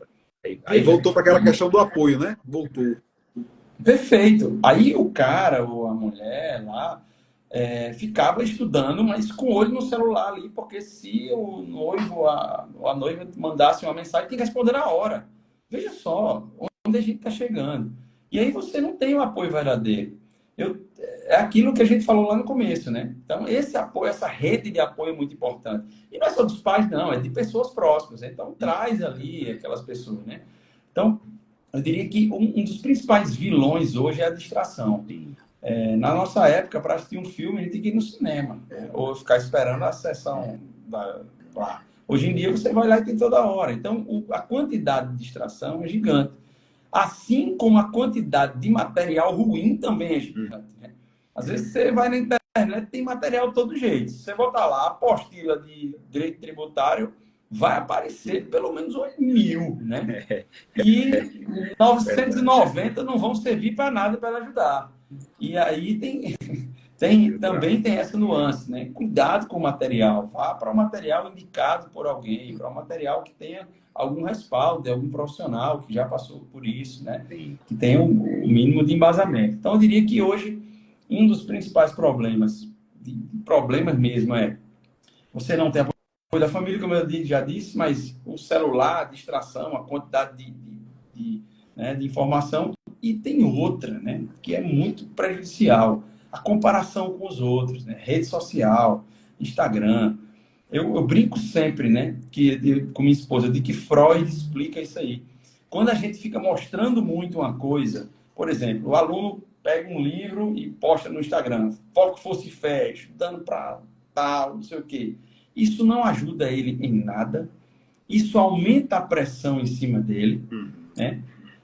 Aí voltou para aquela questão do apoio, né? Voltou. Perfeito. Aí o cara ou a mulher lá ficava estudando, mas com o olho no celular ali, porque se o noivo ou a noiva mandasse uma mensagem, tem que responder na hora. Veja só onde a gente está chegando. E aí você não tem o apoio verdadeiro. É aquilo que a gente falou lá no começo, né? Então, esse apoio, essa rede de apoio é muito importante. E não é só dos pais, não, é de pessoas próximas. Então, traz ali aquelas pessoas, né? Então, eu diria que um dos principais vilões hoje é a distração. Na nossa época, para assistir um filme, a gente tinha que ir no cinema, ou ficar esperando a sessão lá. Hoje em dia, você vai lá e tem toda hora. Então, a quantidade de distração é gigante. Assim como a quantidade de material ruim também é gigante. Né? Às vezes, você vai na internet, tem material de todo jeito. Se você botar lá a apostila de direito tributário, vai aparecer pelo menos 8.000, né? E 990 não vão servir para nada para ajudar. E aí também tem essa nuance, né? Cuidado com o material. Vá para o material indicado por alguém, para o material que tenha algum respaldo, de algum profissional que já passou por isso, né? Que tenha um mínimo de embasamento. Então, eu diria que hoje, um dos principais problemas mesmo você não ter apoio da família, como eu já disse, mas o celular, a distração, a quantidade de informação. E tem outra, né, que é muito prejudicial, a comparação com os outros, né, rede social. Instagram. Eu brinco sempre, né, com minha esposa, de que Freud explica isso aí. Quando a gente fica mostrando muito uma coisa, por exemplo, o aluno pega um livro e posta no Instagram, foco, fosse e fé, estudando para tal, não sei o quê. Isso não ajuda ele em nada, isso aumenta a pressão em cima dele, né?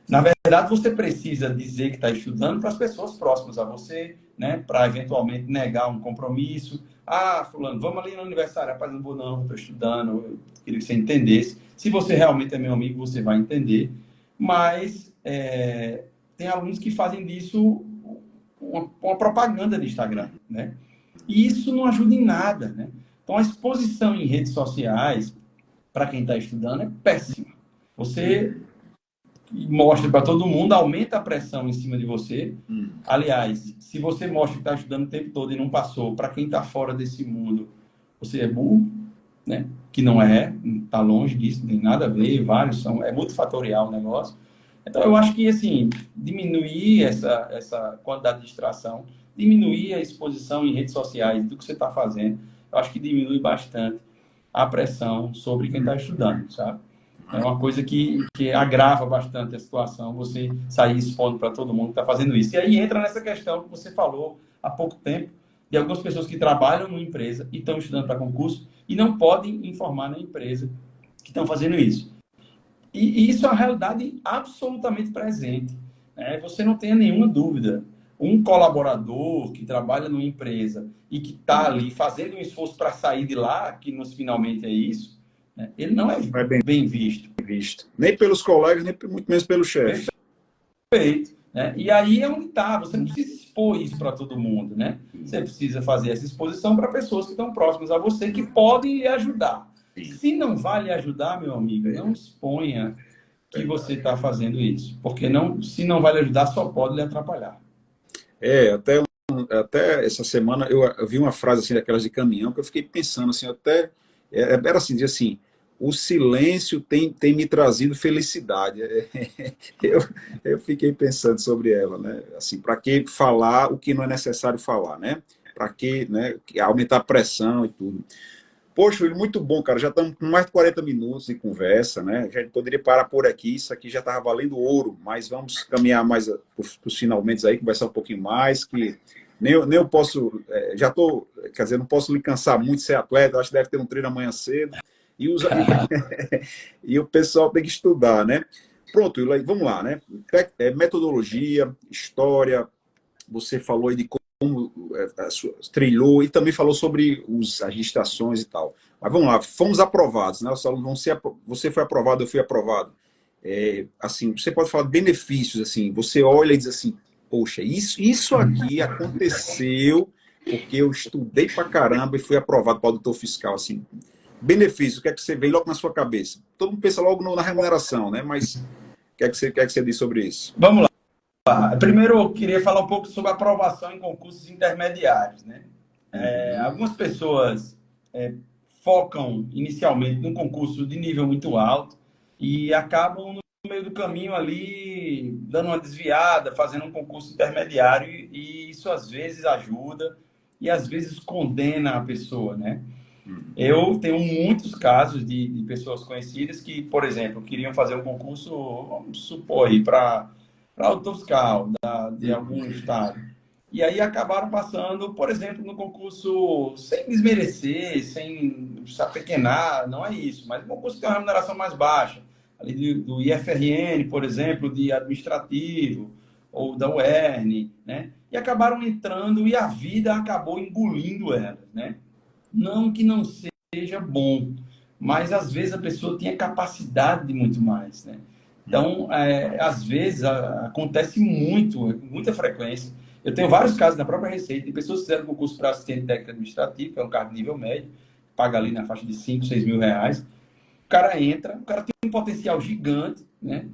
Na verdade, você precisa dizer que está estudando para as pessoas próximas a você, né? Para eventualmente negar um compromisso. Ah, fulano, vamos ali no aniversário. Rapaz, não vou não, estou estudando. Eu queria que você entendesse. Se você realmente é meu amigo, você vai entender. Mas tem alunos que fazem disso uma propaganda de Instagram, né? E isso não ajuda em nada, né? Então, a exposição em redes sociais, para quem está estudando, é péssima. Você mostra para todo mundo, aumenta a pressão em cima de você. Aliás, se você mostra que está estudando o tempo todo e não passou, para quem está fora desse mundo, você é burro, né? Que não está longe disso, não tem nada a ver, é multifatorial o negócio. Então, eu acho que, assim, diminuir essa quantidade de distração, diminuir a exposição em redes sociais do que você está fazendo, eu acho que diminui bastante a pressão sobre quem está estudando, sabe? É uma coisa que agrava bastante a situação, você sair expondo para todo mundo que está fazendo isso. E aí entra nessa questão que você falou há pouco tempo, de algumas pessoas que trabalham numa empresa e estão estudando para concurso e não podem informar na empresa que estão fazendo isso. E isso é uma realidade absolutamente presente, né? Você não tenha nenhuma dúvida. Um colaborador que trabalha numa empresa e que está ali fazendo um esforço para sair de lá, que finalmente é isso, né? Ele não é bem visto. Nem pelos colegas, nem muito menos pelo chefe. Perfeito. Né? E aí é onde está. Você não precisa expor isso para todo mundo, né? Você precisa fazer essa exposição para pessoas que estão próximas a você, que podem lhe ajudar. Se não vai lhe ajudar, meu amigo, não exponha que você está fazendo isso. Porque se não vai lhe ajudar, só pode lhe atrapalhar. Até essa semana eu vi uma frase assim daquelas de caminhão que eu fiquei pensando assim, era assim, diz assim, o silêncio tem me trazido felicidade. Eu fiquei pensando sobre ela, né? Assim, para que falar o que não é necessário falar, né? Para que, né, aumentar a pressão e tudo. Poxa, Will, muito bom, cara. Já estamos com mais de 40 minutos de conversa, né? A gente poderia parar por aqui, isso aqui já estava valendo ouro, mas vamos caminhar mais para os finalmente aí, conversar um pouquinho mais, que nem eu posso, já estou, quer dizer, não posso lhe cansar muito ser atleta, acho que deve ter um treino amanhã cedo, e o pessoal tem que estudar, né? Pronto, Will, vamos lá, né? Metodologia, história, você falou aí de como trilhou e também falou sobre as licitações e tal. Mas vamos lá, fomos aprovados, né? Os alunos você foi aprovado, eu fui aprovado. Assim, você pode falar de benefícios, assim, você olha e diz assim, poxa, isso aqui aconteceu porque eu estudei pra caramba e fui aprovado para o auditor fiscal, assim. Benefício, o que é que você vê logo na sua cabeça? Todo mundo pensa logo na remuneração, né? Mas o que é que você diz sobre isso? Vamos lá. Primeiro, eu queria falar um pouco sobre aprovação em concursos intermediários, né? Algumas pessoas focam inicialmente num concurso de nível muito alto e acabam no meio do caminho ali dando uma desviada, fazendo um concurso intermediário e isso às vezes ajuda e às vezes condena a pessoa, né? Eu tenho muitos casos de pessoas conhecidas que, por exemplo, queriam fazer um concurso, vamos supor aí, para auditor fiscal de algum estado. E aí acabaram passando, por exemplo, no concurso sem desmerecer, sem se apequenar, não é isso, mas um concurso que tem uma remuneração mais baixa, ali do IFRN, por exemplo, de administrativo, ou da UERN, né? E acabaram entrando e a vida acabou engolindo elas, né? Não que não seja bom, mas às vezes a pessoa tem a capacidade de muito mais, né? Então, às vezes, acontece muita frequência. Eu tenho vários casos na própria Receita de pessoas que fizeram concurso para assistente técnico administrativo, que é um cargo de nível médio, paga ali na faixa de 5, 6 mil reais. O cara entra, o cara tem um potencial gigante, né?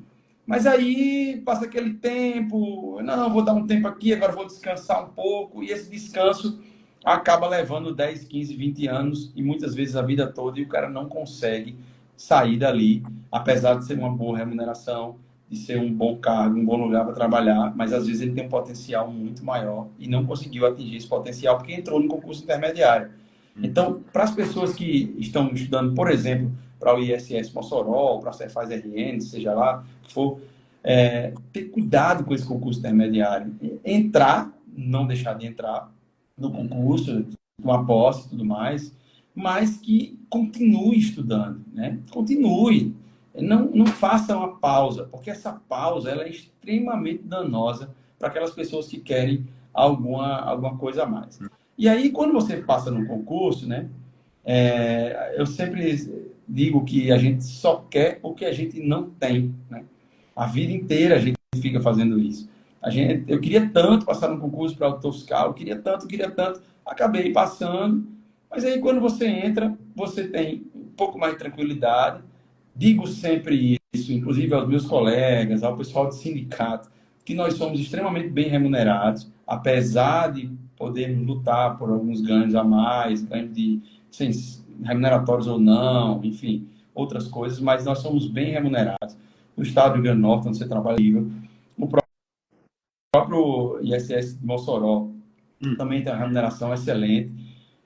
Mas aí passa aquele tempo, não, vou dar um tempo aqui, agora vou descansar um pouco, e esse descanso acaba levando 10, 15, 20 anos, e muitas vezes a vida toda, e o cara não consegue sair dali, apesar de ser uma boa remuneração, de ser um bom cargo, um bom lugar para trabalhar, mas às vezes ele tem um potencial muito maior e não conseguiu atingir esse potencial porque entrou no concurso intermediário. Então, para as pessoas que estão estudando, por exemplo, para o ISS Mossoró, para a Cefaz RN, seja lá o que for, ter cuidado com esse concurso intermediário. Entrar, não deixar de entrar no concurso, uma posse e tudo mais, mas que continue estudando, né? Continue. Não faça uma pausa, porque essa pausa ela é extremamente danosa para aquelas pessoas que querem alguma coisa a mais. E aí, quando você passa no concurso, né? Eu sempre digo que a gente só quer o que a gente não tem, né? A vida inteira a gente fica fazendo isso. Eu queria tanto passar no concurso para auditor fiscal, eu queria tanto, acabei passando, mas aí quando você entra, você tem um pouco mais de tranquilidade. Digo sempre isso, inclusive aos meus colegas, ao pessoal do sindicato, que nós somos extremamente bem remunerados, apesar de podermos lutar por alguns ganhos a mais, ganhos sem, remuneratórios ou não, enfim, outras coisas, mas nós somos bem remunerados. No estado do Rio Grande do Norte, onde você trabalha, o próprio ISS de Mossoró também tem uma remuneração excelente.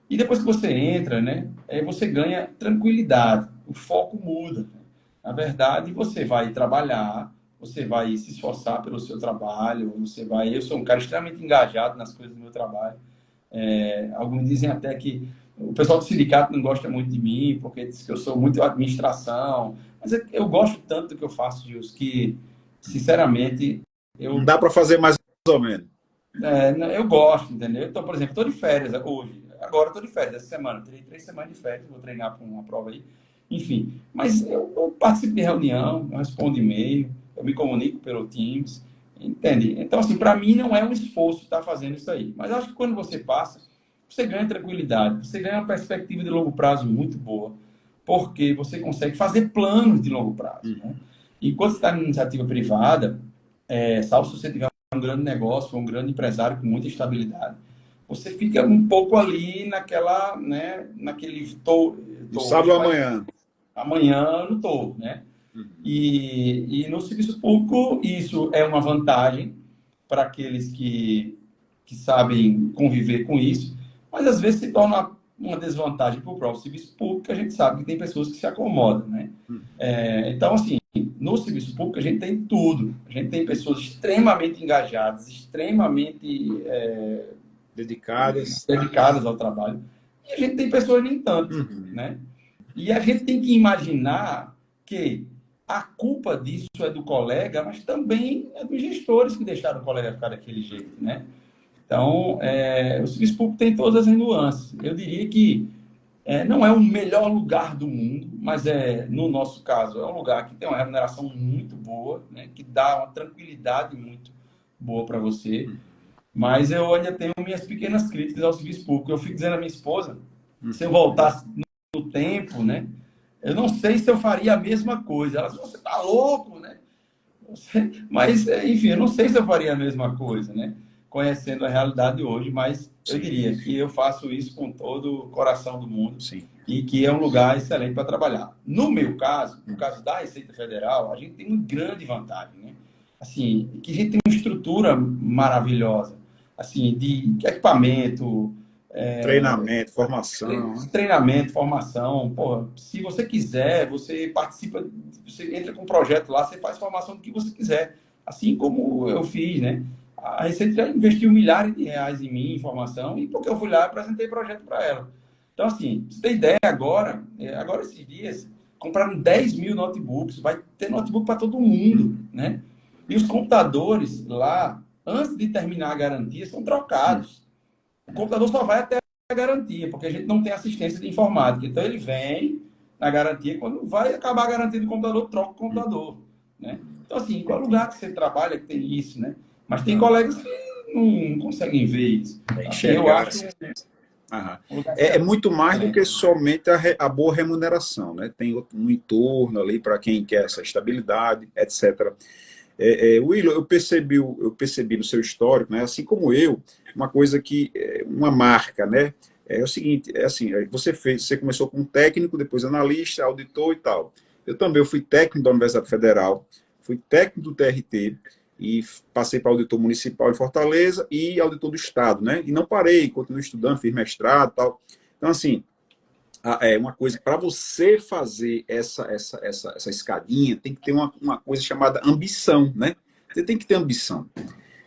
E depois que você entra, né, você ganha tranquilidade, o foco muda. Na verdade, você vai trabalhar, você vai se esforçar pelo seu trabalho, eu sou um cara extremamente engajado nas coisas do meu trabalho. Alguns dizem até que o pessoal do sindicato não gosta muito de mim, porque diz que eu sou muito administração, mas eu gosto tanto do que eu faço, Gilson, que, sinceramente, Não dá para fazer mais ou menos. eu gosto, entendeu? Então, por exemplo, estou de férias hoje. Agora estou de férias, essa semana. Terei 3 semanas de férias, vou treinar para uma prova aí. Enfim, mas eu participo de reunião, eu respondo e-mail, eu me comunico pelo Teams, entende? Então, assim, para mim não é um esforço estar fazendo isso aí. Mas acho que quando você passa, você ganha tranquilidade, você ganha uma perspectiva de longo prazo muito boa, porque você consegue fazer planos de longo prazo, né? E quando você está em iniciativa privada, salvo se você tiver um grande negócio, um grande empresário com muita estabilidade, você fica um pouco ali naquela, né, naquele No sábado amanhã. Amanhã não estou, né? E no serviço público isso é uma vantagem para aqueles que sabem conviver com isso, mas às vezes se torna uma desvantagem para o próprio serviço público, que a gente sabe que tem pessoas que se acomodam, né? Então, assim, no serviço público a gente tem tudo. A gente tem pessoas extremamente engajadas, extremamente dedicadas ao trabalho. E a gente tem pessoas nem tanto, né? E a gente tem que imaginar que a culpa disso é do colega, mas também é dos gestores que deixaram o colega ficar daquele jeito, né? Então, o serviço público tem todas as nuances. Eu diria que não é o melhor lugar do mundo, mas no nosso caso, é um lugar que tem uma remuneração muito boa, né? Que dá uma tranquilidade muito boa para você. Mas eu ainda tenho minhas pequenas críticas ao serviço público. Eu fico dizendo à minha esposa, se eu voltasse no tempo, né? Eu não sei se eu faria a mesma coisa. Ela disse, você tá louco, né? Mas, enfim, eu não sei se eu faria a mesma coisa, né? Conhecendo a realidade hoje, mas eu diria que eu faço isso com todo o coração do mundo. Sim. E que é um lugar excelente para trabalhar. No meu caso, no caso da Receita Federal, a gente tem uma grande vantagem, né? Assim, que a gente tem uma estrutura maravilhosa, assim, de equipamento, treinamento, formação. Porra, se você quiser, você participa, você entra com um projeto lá, você faz formação do que você quiser. Assim como eu fiz, né? A Receita já investiu milhares de reais em mim, em formação, e porque eu fui lá e apresentei projeto para ela. Então, assim, você tem ideia agora esses dias, compraram 10 mil notebooks, vai ter notebook para todo mundo, né? E os computadores lá, antes de terminar a garantia, são trocados. O computador só vai até a garantia, porque a gente não tem assistência de informática. Então, ele vem na garantia, quando vai acabar a garantia do computador, troca o computador, né? Então, assim, qual lugar que você trabalha que tem isso, né? Mas tem colegas que não conseguem ver isso. Assim, eu acho... É muito mais do que somente a boa remuneração, né? Tem um entorno ali para quem quer essa estabilidade, etc. William, eu percebi no seu histórico, né? Assim como eu, uma coisa que uma marca, né? É o seguinte, assim, você começou como técnico, depois analista, auditor e tal. Eu fui técnico da Universidade Federal, fui técnico do TRT e passei para auditor municipal em Fortaleza e auditor do Estado, né? E não parei, continuei estudando, fiz mestrado e tal. Então, assim, é uma coisa, para você fazer essa escadinha, tem que ter uma coisa chamada ambição, né? Você tem que ter ambição.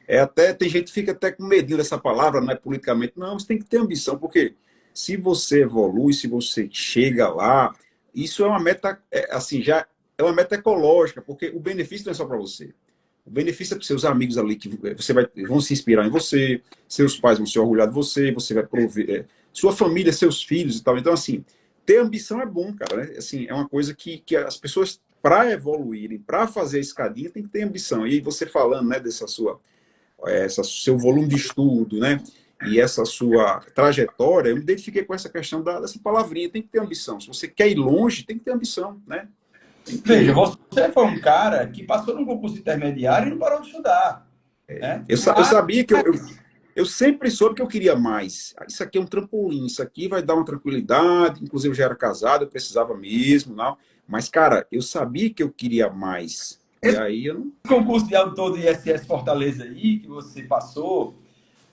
Até, tem gente que fica até com medinho dessa palavra, não é politicamente, não, você tem que ter ambição, porque se você evolui, se você chega lá, isso é uma meta, assim, já é uma meta ecológica, porque o benefício não é só para você. O benefício é para os seus amigos ali, que vão se inspirar em você, seus pais vão se orgulhar de você, você vai prover, sua família, seus filhos e tal. Então, assim, ter ambição é bom, cara, né? Assim, é uma coisa que as pessoas, para evoluírem, para fazer a escadinha, tem que ter ambição. E você falando, né, seu volume de estudo, né? E essa sua trajetória, eu me identifiquei com essa questão dessa palavrinha, tem que ter ambição. Se você quer ir longe, tem que ter ambição, né? Veja, você foi um cara que passou num concurso intermediário e não parou de estudar. Né? Eu sabia que eu sempre soube que eu queria mais. Isso aqui é um trampolim, isso aqui vai dar uma tranquilidade. Inclusive, eu já era casado, eu precisava mesmo, não. Mas, cara, eu sabia que eu queria mais. E aí eu não. Concurso de auditor do ISS Fortaleza aí, que você passou,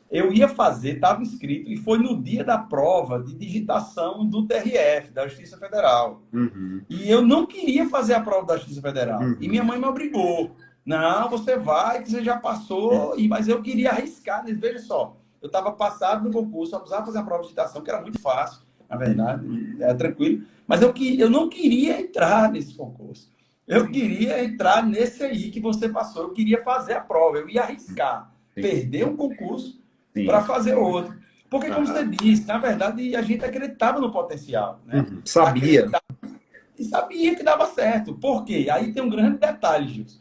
eu ia fazer, estava inscrito, e foi no dia da prova de digitação do TRF, da Justiça Federal. Uhum. E eu não queria fazer a prova da Justiça Federal. Uhum. E minha mãe me obrigou. Não, você vai, que você já passou, mas eu queria arriscar. Veja só, eu estava passado no concurso, eu precisava fazer a prova de digitação, que era muito fácil, na verdade, era tranquilo. Mas eu não queria entrar nesse concurso. Eu queria entrar nesse aí que você passou. Eu queria fazer a prova, eu ia arriscar. Perder um concurso para fazer outro. Porque, como você disse, na verdade, a gente acreditava no potencial. Né? Sabia. E sabia que dava certo. Por quê? Aí tem um grande detalhe, Gilson,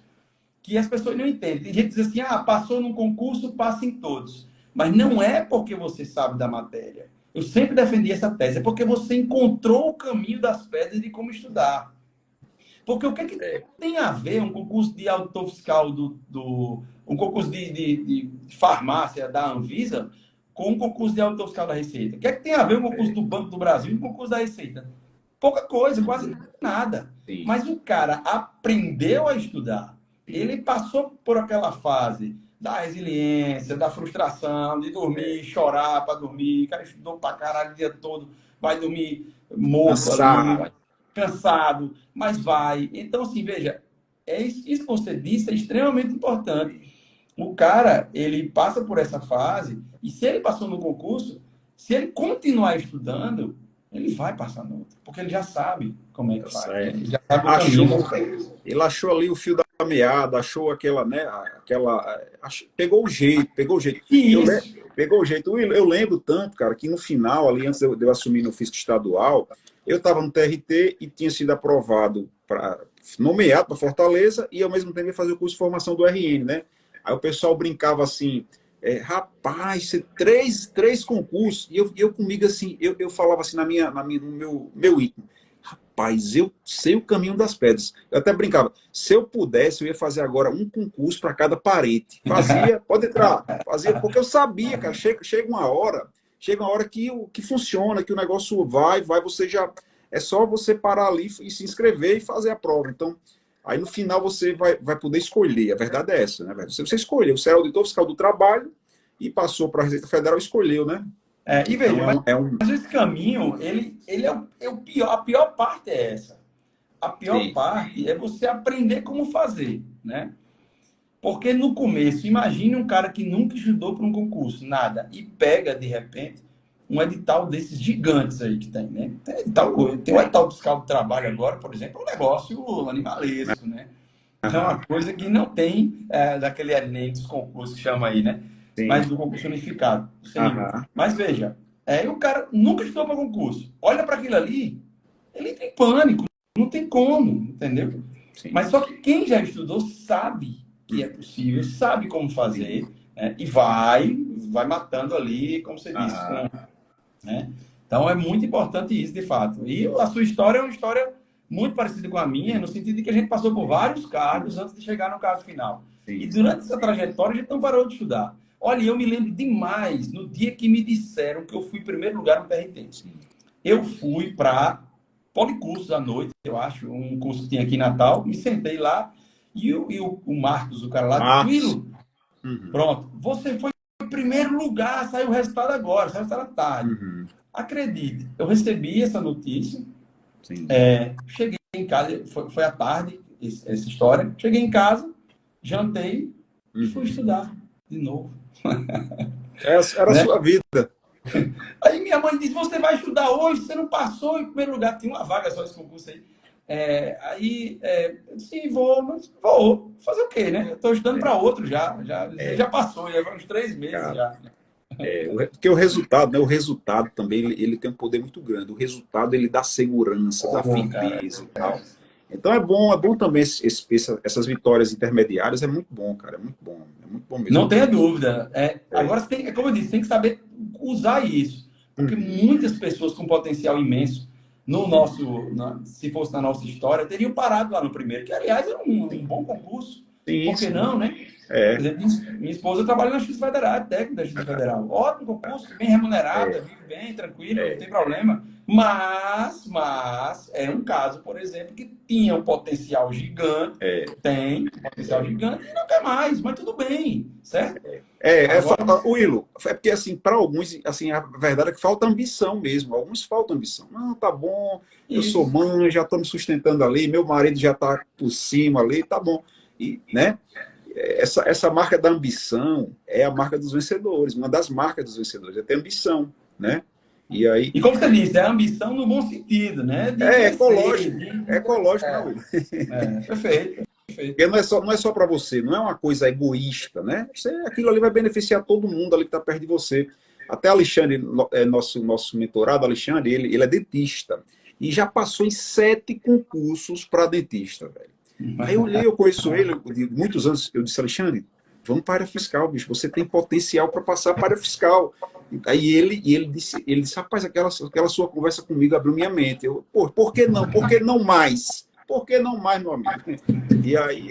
que as pessoas não entendem. Tem gente que diz assim, passou num concurso, passa em todos. Mas não é porque você sabe da matéria. Eu sempre defendi essa tese. É porque você encontrou o caminho das pedras de como estudar. Porque o que tem a ver um concurso de auditor fiscal, um concurso de farmácia da Anvisa com um concurso de auditor fiscal da Receita? O que tem a ver um concurso do Banco do Brasil e um concurso da Receita? Pouca coisa, quase nada. Sim. Mas o cara aprendeu a estudar. Ele passou por aquela fase da resiliência, da frustração, de dormir, chorar para dormir. O cara estudou para caralho o dia todo, vai dormir morto ali, cansado, mas vai. Então, assim, veja, isso que você disse é extremamente importante. O cara, ele passa por essa fase, e se ele passou no concurso, se ele continuar estudando, ele vai passar no outro, porque ele já sabe como é que faz. Ele já sabe o caminho. Ele achou ali o fio da meada, achou aquela, né, pegou o jeito. Pegou o jeito. Eu lembro tanto, cara, que no final, ali, antes de eu assumir no Fisco Estadual, eu estava no TRT e tinha sido aprovado, nomeado para Fortaleza, e ao mesmo tempo ia fazer o curso de formação do RN, né? Aí o pessoal brincava assim, rapaz, três concursos, e eu comigo assim, eu falava assim no meu íntimo, rapaz, eu sei o caminho das pedras. Eu até brincava, se eu pudesse, eu ia fazer agora um concurso para cada parente. Fazia, pode entrar, fazia, porque eu sabia, cara, chega uma hora que funciona, que o negócio vai, você já... É só você parar ali e se inscrever e fazer a prova. Então, aí no final você vai poder escolher. A verdade é essa, né, velho? Você escolheu. Você é auditor fiscal do trabalho e passou para a Receita Federal, escolheu, né? E veja, então, mas esse caminho, ele é o pior. A pior parte é essa. A pior parte é você aprender como fazer, né? Porque no começo, imagine um cara que nunca estudou para um concurso, nada, e pega, de repente, um edital desses gigantes aí que tem, né? Tem o edital fiscal do trabalho agora, por exemplo, um negócio animalesco, né? Então, é uma coisa que não tem daquele Enem dos concursos que chama aí, né? Sim. Mas do concurso unificado. Mas veja, o cara nunca estudou para concurso. Olha para aquilo ali, ele entra em pânico. Não tem como, entendeu? Sim. Mas só que quem já estudou sabe que é possível, sabe como fazer, né? E vai matando ali, como você disse. Né? Então, é muito importante isso, de fato. E a sua história é uma história muito parecida com a minha, no sentido de que a gente passou por vários cargos antes de chegar no cargo final. Sim. E durante essa trajetória, a gente não parou de estudar. Olha, eu me lembro demais, no dia que me disseram que eu fui em primeiro lugar no TRT. Eu fui para Policursos à noite, eu acho, um curso que tinha aqui em Natal, me sentei lá, e o Marcos, o cara lá, Twilo, pronto, você foi em primeiro lugar, saiu o resultado agora, saiu o resultado à tarde. Acredite, eu recebi essa notícia, Sim. cheguei em casa, foi à tarde essa história, cheguei em casa, jantei e fui estudar de novo. Essa era a Né? sua vida. Aí minha mãe disse, você vai estudar hoje, você não passou em primeiro lugar, tinha uma vaga só esse concurso aí. Eu disse, vou, mas vou fazer o quê, né? Eu estou estudando para outro já passou, já vai uns 3 meses Cara, já. porque o resultado, né? O resultado também ele tem um poder muito grande. O resultado ele dá segurança, dá Cara, firmeza e tal. Então é bom também essas vitórias intermediárias, é muito bom, cara, é muito bom mesmo. não tenha dúvida. Agora, como eu disse, tem que saber usar isso. Porque muitas pessoas com potencial imenso, se fosse na nossa história, teriam parado lá no primeiro, que, aliás, é um bom concurso. Sim, Por que não, né? Por exemplo, minha esposa trabalha na Justiça Federal, técnica da Justiça Federal. Ótimo concurso, bem remunerada, vive bem, tranquilo, não tem problema. Mas é um caso, por exemplo, que tinha um potencial gigante, tem um potencial gigante e não quer mais, mas tudo bem, certo? Willo, é porque assim, para alguns, assim, a verdade é que falta ambição mesmo. Alguns faltam ambição. Não, tá bom, eu sou mãe, já estou me sustentando ali, meu marido já está por cima ali, tá bom. E, né? Essa marca da ambição é a marca dos vencedores, uma das marcas dos vencedores, é ter ambição, né? E como você disse, é ambição no bom sentido, né? Ecológico, não, Willo? Perfeito. Porque não é só para você, não é uma coisa egoísta, né? Aquilo ali vai beneficiar todo mundo ali que está perto de você. Até Alexandre, nosso mentorado, Alexandre, ele é dentista e já passou em 7 concursos para dentista, velho. Aí eu conheço ele de muitos anos, eu disse, Alexandre, vamos para a área fiscal, bicho, você tem potencial para passar para a área fiscal. Aí ele disse, rapaz, aquela sua conversa comigo abriu minha mente. Por que não? Por que não mais? Por que não mais, meu amigo? E aí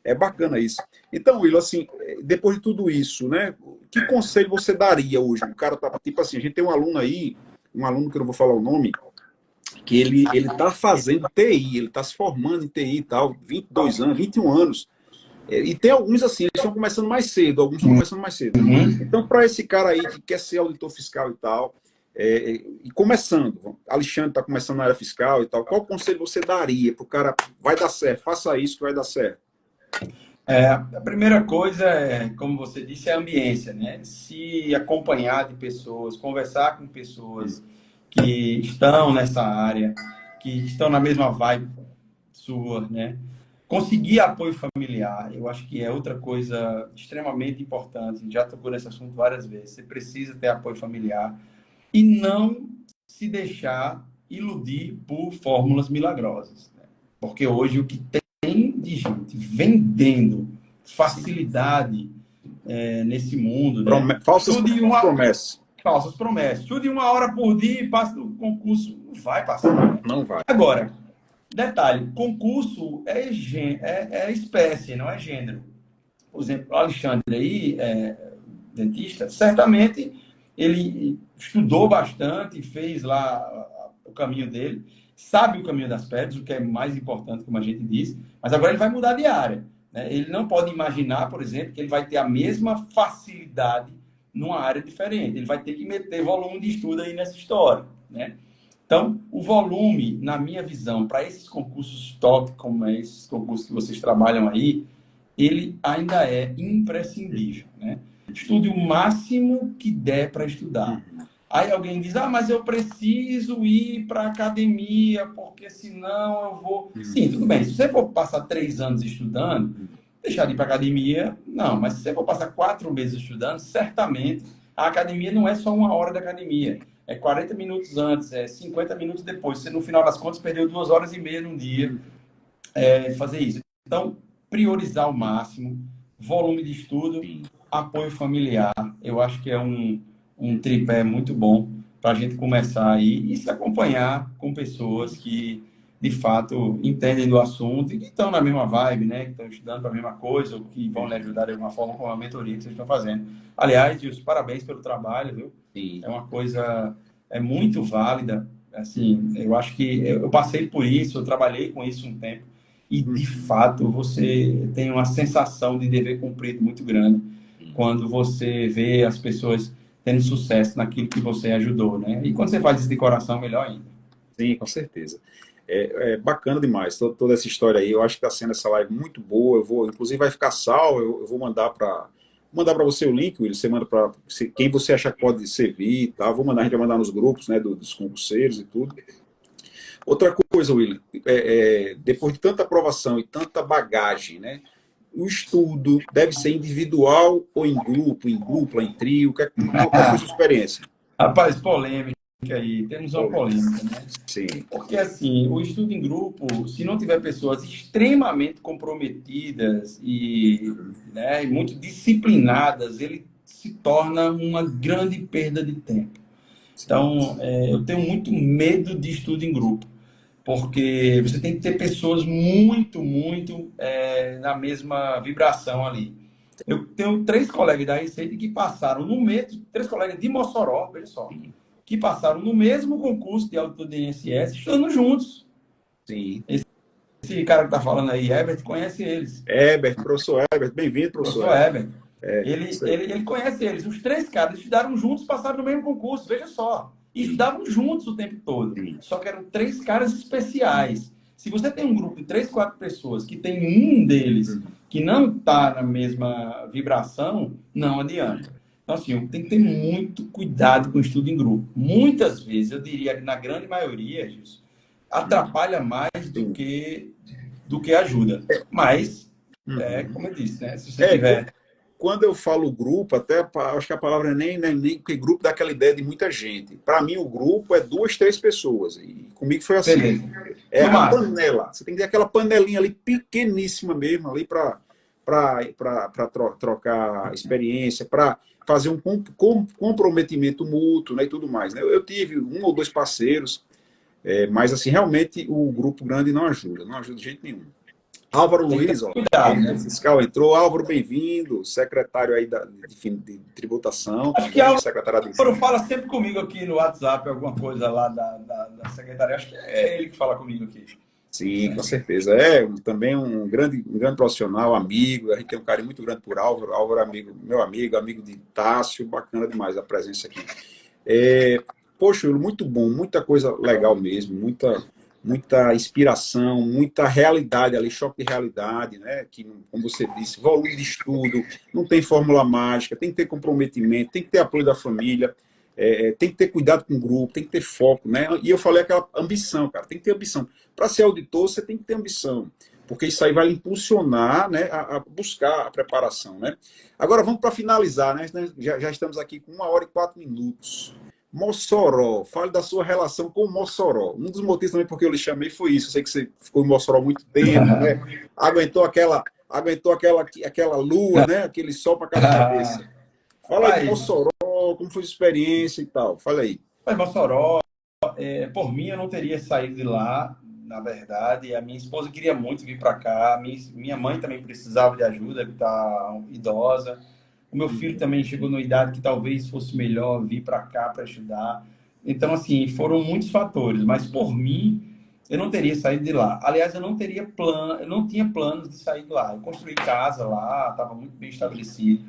é bacana isso. Então, Willo, assim, depois de tudo isso, né? Que conselho você daria hoje? O cara tá, tipo assim, a gente tem um aluno aí, um aluno que eu não vou falar o nome, que ele tá fazendo TI, ele tá se formando em TI e tal, 22 anos, 21 anos. E tem alguns assim, eles estão começando mais cedo, alguns estão começando mais cedo. Então, para esse cara aí que quer ser auditor fiscal e tal, e começando, Alexandre está começando na área fiscal e tal, qual conselho você daria para o cara, vai dar certo, faça isso que vai dar certo? A primeira coisa como você disse, é a ambiência, né? Se acompanhar de pessoas, conversar com pessoas que estão nessa área, que estão na mesma vibe sua, né? Conseguir apoio familiar, eu acho que é outra coisa extremamente importante. Já tocou nesse assunto várias vezes. Você precisa ter apoio familiar e não se deixar iludir por fórmulas milagrosas, né? Porque hoje o que tem de gente vendendo facilidade nesse mundo, né? Falsas promessas. Falsas promessas. Estude 1 hora por dia e passe no concurso. Não vai passar. Né? Não vai. Agora, detalhe, concurso é espécie, não é gênero. Por exemplo, o Alexandre aí, dentista, certamente ele estudou bastante, fez lá o caminho dele, sabe o caminho das pedras, o que é mais importante, como a gente disse, mas agora ele vai mudar de área. Né? Ele não pode imaginar, por exemplo, que ele vai ter a mesma facilidade numa área diferente. Ele vai ter que meter volume de estudo aí nessa história, né? Então, o volume, na minha visão, para esses concursos top, como é esses concursos que vocês trabalham aí, ele ainda é imprescindível, né? Estude o máximo que der para estudar. Aí alguém diz, mas eu preciso ir para a academia, porque senão eu vou... Sim, tudo bem. Se você for passar 3 anos estudando, deixar de ir para a academia, não. Mas se você for passar 4 meses estudando, certamente a academia não é só 1 hora da academia. É 40 minutos antes, 50 minutos depois. Você, no final das contas, perdeu 2 horas e meia num dia fazer isso. Então, priorizar ao máximo, volume de estudo, apoio familiar. Eu acho que é um tripé muito bom para a gente começar aí e se acompanhar com pessoas que, de fato, entendem do assunto e que estão na mesma vibe, né? Que estão estudando para a mesma coisa ou que vão lhe ajudar de alguma forma com a mentoria que vocês estão fazendo. Aliás, Gilson, parabéns pelo trabalho, viu? Sim. É uma coisa muito válida. Assim, eu acho que eu passei por isso, eu trabalhei com isso um tempo e, de fato, você tem uma sensação de dever cumprido muito grande quando você vê as pessoas tendo sucesso naquilo que você ajudou, né? E quando você faz isso de coração, melhor ainda. Sim, com certeza. É bacana demais toda essa história aí. Eu acho que está sendo essa live muito boa. Inclusive, vai ficar salvo. Eu vou mandar para você o link, Will. Você manda para quem você acha que pode servir, tá? A gente vai mandar nos grupos, né, dos concurseiros e tudo. Outra coisa, Will, depois de tanta aprovação e tanta bagagem, né? O estudo deve ser individual ou em dupla, em trio? Qual foi a sua experiência? Rapaz, polêmica aí. Temos uma polêmica, né? Sim. Porque, assim, o estudo em grupo, se não tiver pessoas extremamente comprometidas e, né, muito disciplinadas, ele se torna uma grande perda de tempo. Então, eu tenho muito medo de estudo em grupo, porque você tem que ter pessoas muito na mesma vibração ali. Eu tenho 3 colegas da Receita que passaram no mesmo, 3 colegas de Mossoró, veja só, que passaram no mesmo concurso de auditor de INSS, estudando juntos. Sim. Esse cara que está falando aí, Herbert, conhece eles. Herbert, professor Herbert, bem-vindo, professor Professor Herbert. Isso aí. Ele conhece eles. Os 3 caras estudaram juntos, passaram no mesmo concurso, veja só. E estudavam juntos o tempo todo. Sim. Só que eram 3 caras especiais. Se você tem um grupo de 3, 4 pessoas que tem um deles que não está na mesma vibração, não adianta. Então, assim, tem que ter muito cuidado com o estudo em grupo. Muitas vezes, eu diria que na grande maioria, Gilson, atrapalha mais do que ajuda. Mas, como eu disse, né? Se você tiver... Quando eu falo grupo, até acho que a palavra nem porque grupo dá aquela ideia de muita gente. Para mim, o grupo é 2, 3 pessoas. E comigo foi assim. Beleza. É a panela. Você tem que ter aquela panelinha ali, pequeníssima mesmo, ali para trocar experiência, para fazer um comprometimento mútuo, né, e tudo mais. Né? Eu tive 1 ou 2 parceiros, mas assim, realmente o grupo grande não ajuda de jeito nenhum. Álvaro Luiz, fiscal entrou. Álvaro, bem-vindo, secretário aí de tributação. Acho que Álvaro fala sempre comigo aqui no WhatsApp, alguma coisa lá da secretaria. Acho que é ele que fala comigo aqui. Sim, com certeza. Também um grande profissional, amigo. A gente tem um carinho muito grande por Álvaro. Álvaro é meu amigo de Tássio. Bacana demais a presença aqui. Poxa, muito bom, muita coisa legal mesmo, muita inspiração, muita realidade ali, choque de realidade, né? Que, como você disse, volume de estudo, não tem fórmula mágica, tem que ter comprometimento, tem que ter apoio da família, tem que ter cuidado com o grupo, tem que ter foco, né? E eu falei aquela ambição, cara, tem que ter ambição. Para ser auditor, você tem que ter ambição, porque isso aí vai impulsionar, né, a buscar a preparação, né? Agora vamos para finalizar, né? Já estamos aqui com 1 hora e 4 minutos. Mossoró, fale da sua relação com Mossoró. Um dos motivos também porque eu lhe chamei foi isso. Eu sei que você ficou em Mossoró há muito tempo, né? Aguentou aquela lua, né? Aquele sol para cada cabeça. Fala aí de Mossoró, como foi a experiência e tal. Fala aí. Mossoró, por mim, eu não teria saído de lá, na verdade. A minha esposa queria muito vir para cá. Minha mãe também precisava de ajuda, que está idosa. O meu filho também chegou numa idade que talvez fosse melhor vir para cá para estudar. Então, assim, foram muitos fatores. Mas, por mim, eu não teria saído de lá. Aliás, eu não tinha planos de sair de lá. Eu construí casa lá, estava muito bem estabelecido.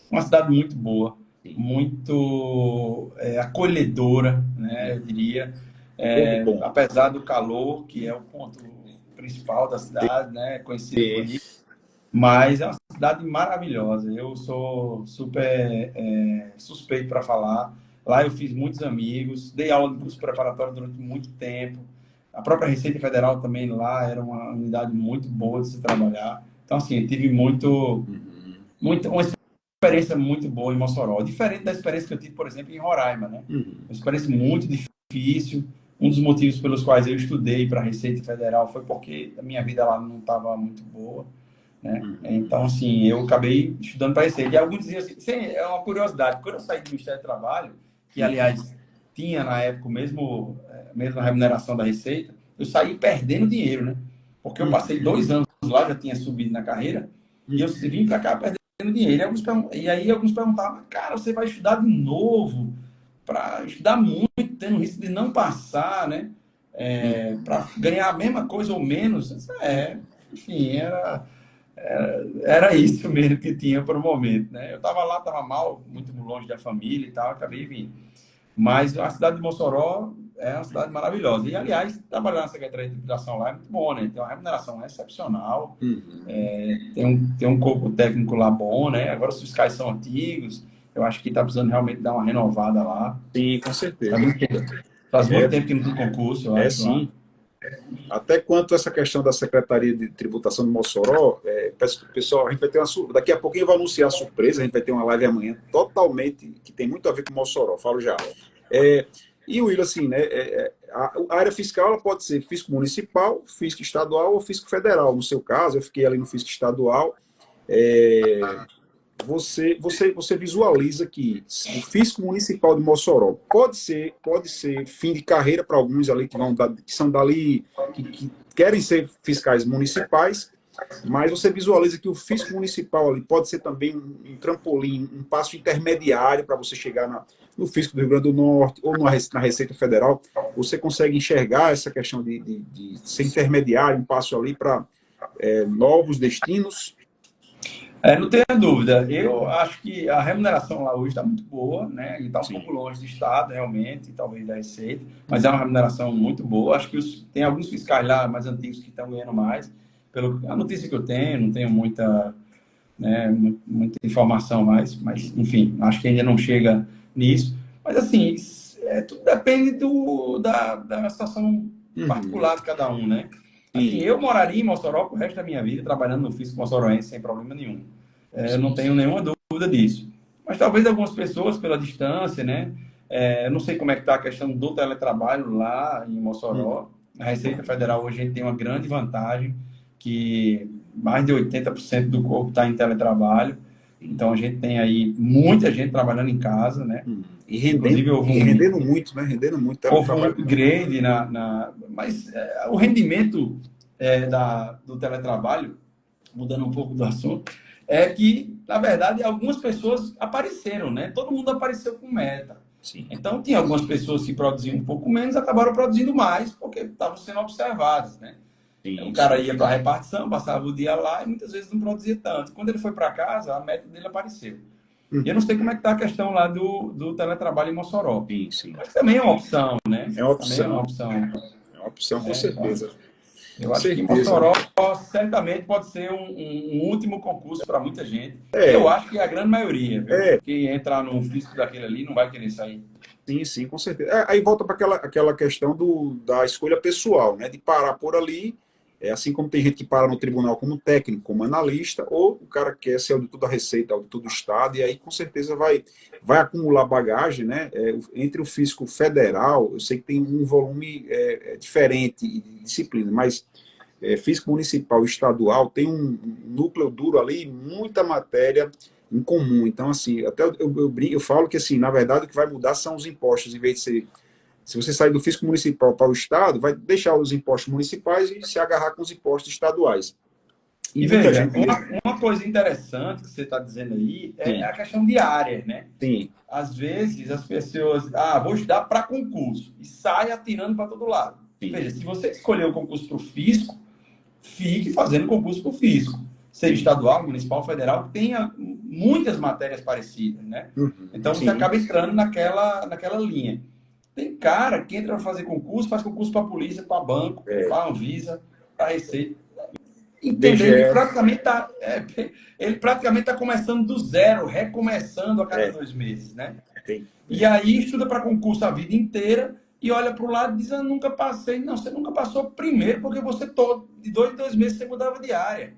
Uma cidade muito boa, muito acolhedora, né, eu diria. Apesar do calor, que é o ponto principal da cidade, né, conhecido por isso. Mas é uma cidade maravilhosa. Eu sou super suspeito para falar. Lá eu fiz muitos amigos, dei aula de curso preparatório durante muito tempo. A própria Receita Federal também lá era uma unidade muito boa de se trabalhar. Então, assim, eu tive uma experiência muito boa em Mossoró. Diferente da experiência que eu tive, por exemplo, em Roraima, né? Uma experiência muito difícil. Um dos motivos pelos quais eu estudei para a Receita Federal foi porque a minha vida lá não estava muito boa. Né? Então, assim, eu acabei estudando para Receita. E alguns diziam assim, é uma curiosidade, quando eu saí do Ministério do Trabalho, que, aliás, tinha na época mesmo a remuneração da Receita, eu saí perdendo dinheiro, né? Porque eu passei 2 anos lá, já tinha subido na carreira, e eu vim para cá perdendo dinheiro. E aí alguns perguntavam, cara, você vai estudar de novo, para estudar muito, tendo risco de não passar, né? Para ganhar a mesma coisa ou menos. Enfim, era isso mesmo que tinha para o momento, né? Eu estava lá, estava mal, muito longe da família e tal, acabei vindo. Mas a cidade de Mossoró é uma cidade maravilhosa. E, aliás, trabalhar na Secretaria de Educação lá é muito bom, né? Tem uma remuneração excepcional, tem um corpo técnico lá bom, né? Agora os fiscais são antigos, eu acho que está precisando realmente dar uma renovada lá. Sim, com certeza. Faz muito tempo que não tem concurso, eu acho. Sim. Até quanto essa questão da Secretaria de Tributação de Mossoró, pessoal, a gente vai ter daqui a pouquinho eu vou anunciar a surpresa, a gente vai ter uma live amanhã totalmente, que tem muito a ver com Mossoró, falo já. E o Will, assim, né, a área fiscal ela pode ser fisco municipal, fisco estadual ou fisco federal. No seu caso, eu fiquei ali no fisco estadual. Você visualiza que o fisco municipal de Mossoró pode ser fim de carreira para alguns ali que são dali, que querem ser fiscais municipais, mas você visualiza que o fisco municipal ali pode ser também um trampolim, um passo intermediário para você chegar no fisco do Rio Grande do Norte ou na Receita Federal. Você consegue enxergar essa questão de ser intermediário, um passo ali para novos destinos? Não tenha dúvida. Eu acho que a remuneração lá hoje está muito boa, né? E está um pouco longe do Estado, realmente, talvez da Receita, mas é uma remuneração muito boa. Acho que tem alguns fiscais lá mais antigos que estão ganhando mais. A notícia que eu tenho, não tenho muita informação mais, mas, enfim, acho que ainda não chega nisso. Mas, assim, tudo depende da situação particular de cada um, né? Assim, eu moraria em Mossoró pro resto da minha vida, trabalhando no fisco moçoroense sem problema nenhum. Eu não tenho nenhuma dúvida disso. Mas talvez algumas pessoas, pela distância, né? Eu não sei como é que está a questão do teletrabalho lá em Mossoró. A Receita Federal hoje a gente tem uma grande vantagem, que mais de 80% do corpo está em teletrabalho. Então a gente tem aí muita gente trabalhando em casa, né? E rendendo muito, né? Rendendo muito. Houve um upgrade mas o rendimento do teletrabalho, mudando um pouco do assunto, é que, na verdade, algumas pessoas apareceram, né? Todo mundo apareceu com meta. Sim. Então, tinha algumas pessoas que produziam um pouco menos, acabaram produzindo mais, porque estavam sendo observadas, né? Sim, o cara ia para a repartição, passava o dia lá e muitas vezes não produzia tanto. Quando ele foi para casa, a meta dele apareceu. E eu não sei como é que está a questão lá do teletrabalho em Mossoró. Sim. Mas também é uma opção, né? É uma opção. Também é uma opção. É uma opção, com certeza. Eu acho que Mossoró certamente pode ser um último concurso para muita gente. Eu acho que é a grande maioria, viu? Que entrar num fisco daquele ali não vai querer sair. Sim, com certeza. Aí volta para aquela questão da escolha pessoal, né? De parar por ali. Assim como tem gente que para no tribunal como técnico, como analista, ou o cara quer ser auditor da Receita, auditor do Estado, e aí com certeza vai acumular bagagem, né? Entre o fisco federal, eu sei que tem um volume diferente de disciplina, mas fisco municipal e estadual tem um núcleo duro ali, muita matéria em comum. Então, assim, até eu falo que, assim, na verdade, o que vai mudar são os impostos, em vez de ser. Se você sair do fisco municipal para o Estado, vai deixar os impostos municipais e se agarrar com os impostos estaduais. E veja, uma coisa interessante que você está dizendo aí é a questão de área, né? Sim. Às vezes as pessoas, vou estudar para concurso, e sai atirando para todo lado. Sim. Veja, se você escolher o concurso para o fisco, fique fazendo concurso para o fisco. Seja estadual, municipal, federal, tenha muitas matérias parecidas, né? Então você acaba entrando naquela linha. Tem cara que entra para fazer concurso, faz concurso para a polícia, para banco, para a Anvisa, para a Receita. Entender, ele praticamente está começando do zero, recomeçando a cada 2 meses, né? E aí estuda para concurso a vida inteira e olha para o lado e diz, eu nunca passei. Não, você nunca passou primeiro porque você de 2 em 2 meses você mudava de área.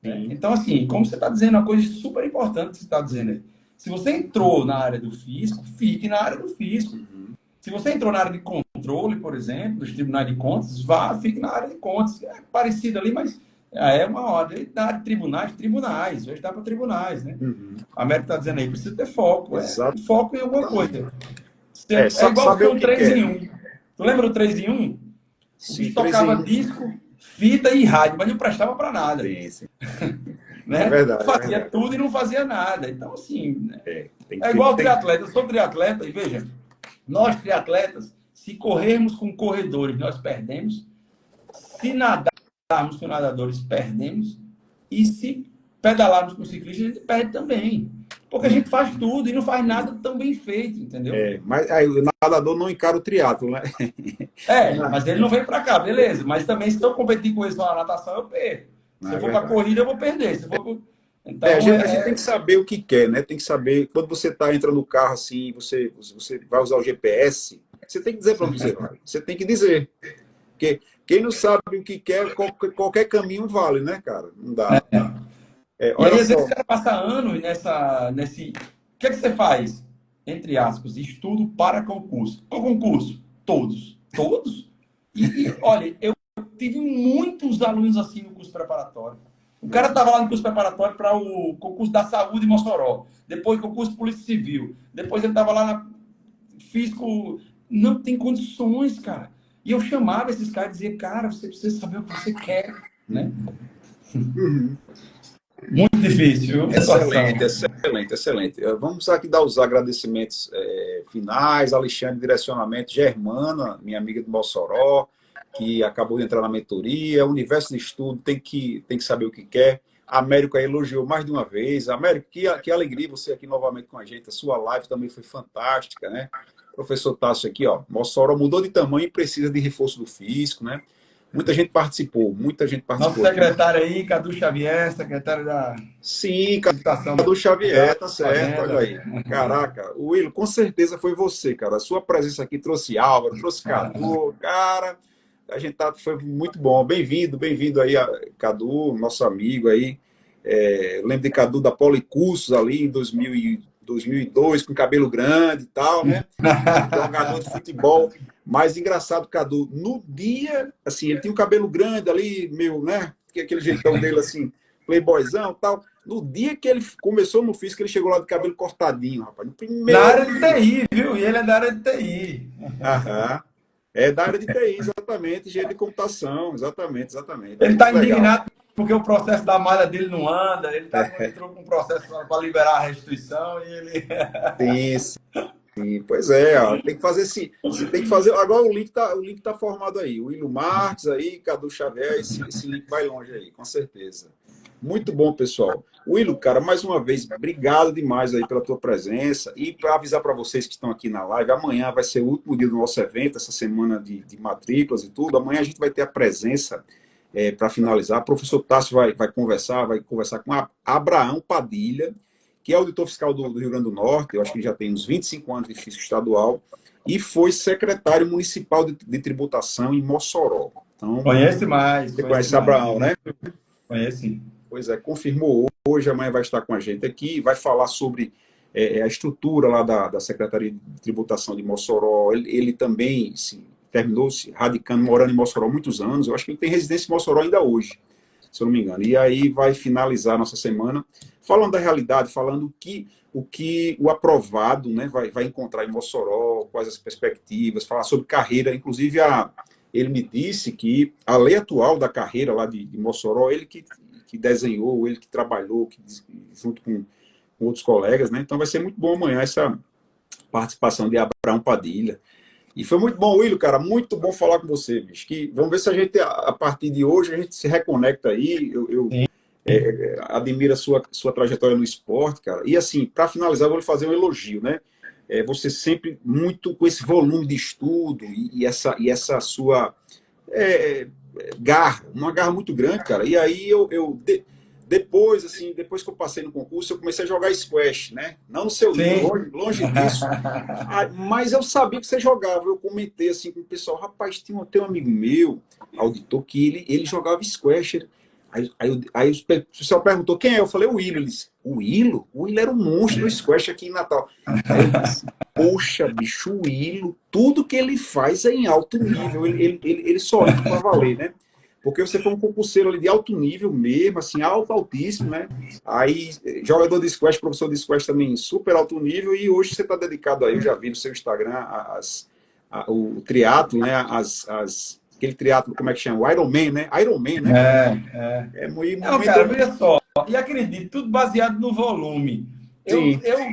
Então, assim, como você está dizendo, uma coisa super importante que você está dizendo aí. Se você entrou na área do fisco, fique na área do fisco. Se você entrou na área de controle, por exemplo, dos tribunais de contas, fique na área de contas. É parecido ali, mas é uma ordem. Na área de tribunais. Hoje dá para tribunais, né? A América está dizendo aí, precisa ter foco. Foco em alguma coisa. É igual que um 3 em 1. Tu lembra do 3 em 1? Sim, tocava disco, fita e rádio, mas não prestava para nada. Sim. Né? É verdade. Fazia tudo e não fazia nada. Então, assim, igual triatleta. Eu sou triatleta e veja, nós triatletas, se corrermos com corredores, nós perdemos. Se nadarmos com nadadores, perdemos. E se pedalarmos com ciclista, a gente perde também. Porque a gente faz tudo e não faz nada tão bem feito, entendeu? Mas aí, o nadador não encara o triatlo, né? Mas ele não vem para cá, beleza. Mas também, se eu competir com eles na natação, eu perco. Se Não é eu for para verdade. corrida, eu vou perder. Se for pro... A gente tem que saber o que quer, né? Tem que saber, quando você entra no carro assim, você vai usar o GPS, você tem que dizer para onde você vai. Você tem que dizer. Porque quem não sabe o que quer, qualquer caminho vale, né, cara? Não dá. E aí, Olha às vezes, só. o cara passa anos nesse... O que é que você faz? Entre aspas, estudo para concurso. Qual concurso? Todos. Todos? Olha, eu tive muitos alunos assim no curso preparatório. O cara estava lá no curso preparatório para o concurso da saúde em Mossoró. Depois, concurso de Polícia Civil. Depois, ele estava lá na físico. Não tem condições, cara. E eu chamava esses caras e dizia, cara, você precisa saber o que você quer, né? Uhum. Muito difícil, viu? Excelente, excelente, excelente. Vamos aqui dar os agradecimentos finais. Alexandre, direcionamento. Germana, minha amiga de Mossoró, que acabou de entrar na mentoria. Universo de Estudo, tem que saber o que quer. A Américo aí elogiou mais de uma vez. Américo, que alegria você aqui novamente com a gente. A sua live também foi fantástica, né? Professor Tássio aqui, ó. Mossoró mudou de tamanho e precisa de reforço do físico, né? Muita gente participou, muita gente Nosso participou. secretário aí, Cadu Xavier, secretário da Sim, Educação Cadu Xavier, tá certo, olha Fazenda. aí. Caraca, Will, com certeza foi você, cara. A sua presença aqui trouxe Álvaro, trouxe Cadu, cara. A gente foi muito bom. Bem-vindo aí, Cadu, nosso amigo aí. Lembro de Cadu da Policursos ali em 2002, com cabelo grande e tal, né? Jogador de futebol. Mas engraçado, Cadu, no dia, assim, ele tinha o cabelo grande ali, meio, né? Aquele jeitão dele assim, playboyzão e tal. No dia que ele começou no físico, ele chegou lá de cabelo cortadinho, rapaz. No Na primeiro área de dia. TI, viu? E ele é da área de TI. Aham. É da área de TI, exatamente, engenharia de computação, exatamente. Ele Muito está legal. indignado porque o processo da malha dele não anda. Ele entrou com um processo para liberar a restituição e ele. Sim, sim, pois é, ó, tem que fazer esse. Você tem que fazer. Agora o link tá formado aí. O William Marques aí, Cadu Xavier, esse link vai longe aí, com certeza. Muito bom, pessoal. William, cara, mais uma vez, obrigado demais aí pela tua presença. E para avisar para vocês que estão aqui na live, amanhã vai ser o último dia do nosso evento, essa semana de matrículas e tudo. Amanhã a gente vai ter a presença para finalizar. O professor Tássio vai conversar com Abraão Padilha, que é auditor fiscal do Rio Grande do Norte. Eu acho que ele já tem uns 25 anos de físico estadual e foi secretário municipal de tributação em Mossoró. Então, Conhece mais. você conhece Abraão, né? Conhece. Pois é, confirmou hoje, amanhã vai estar com a gente aqui, vai falar sobre a estrutura lá da Secretaria de Tributação de Mossoró. Ele também terminou se radicando, morando em Mossoró há muitos anos. Eu acho que ele tem residência em Mossoró ainda hoje, se eu não me engano. E aí vai finalizar a nossa semana falando da realidade, falando o aprovado, né, vai encontrar em Mossoró, quais as perspectivas, falar sobre carreira. Inclusive, ele me disse que a lei atual da carreira lá de Mossoró, ele que desenhou, ele que trabalhou, junto com outros colegas, né? Então vai ser muito bom amanhã essa participação de Abraão Padilha. E foi muito bom, William, cara, muito bom falar com você, bicho. Vamos ver se a gente, a partir de hoje, a gente se reconecta aí. Eu admiro a sua trajetória no esporte, cara. E assim, para finalizar, eu vou lhe fazer um elogio, né? Você sempre muito com esse volume de estudo e essa sua garra, uma garra muito grande, cara. E aí depois que eu passei no concurso, eu comecei a jogar squash, né? Não no seu nível, longe disso. Mas eu sabia que você jogava. Eu comentei assim com o pessoal, rapaz, tem um amigo meu, auditor, que ele jogava squash. Aí o pessoal perguntou quem é. Eu falei, o Willo. Ele disse, o Willo? O Willo era um monstro do squash aqui em Natal. Aí eu disse, poxa, bicho, o Willo, tudo que ele faz é em alto nível. Ele só entra para valer, né? Porque você foi um concurseiro ali de alto nível mesmo, assim, altíssimo, né? Aí, jogador de squash, professor de squash também, super alto nível. E hoje você está dedicado aí, eu já vi no seu Instagram, o triatlo, né? Aquele triatlo, como é que chama? O Ironman, né? Ironman, né? É muito. Não, cara, veja só. E acredito, tudo baseado no volume.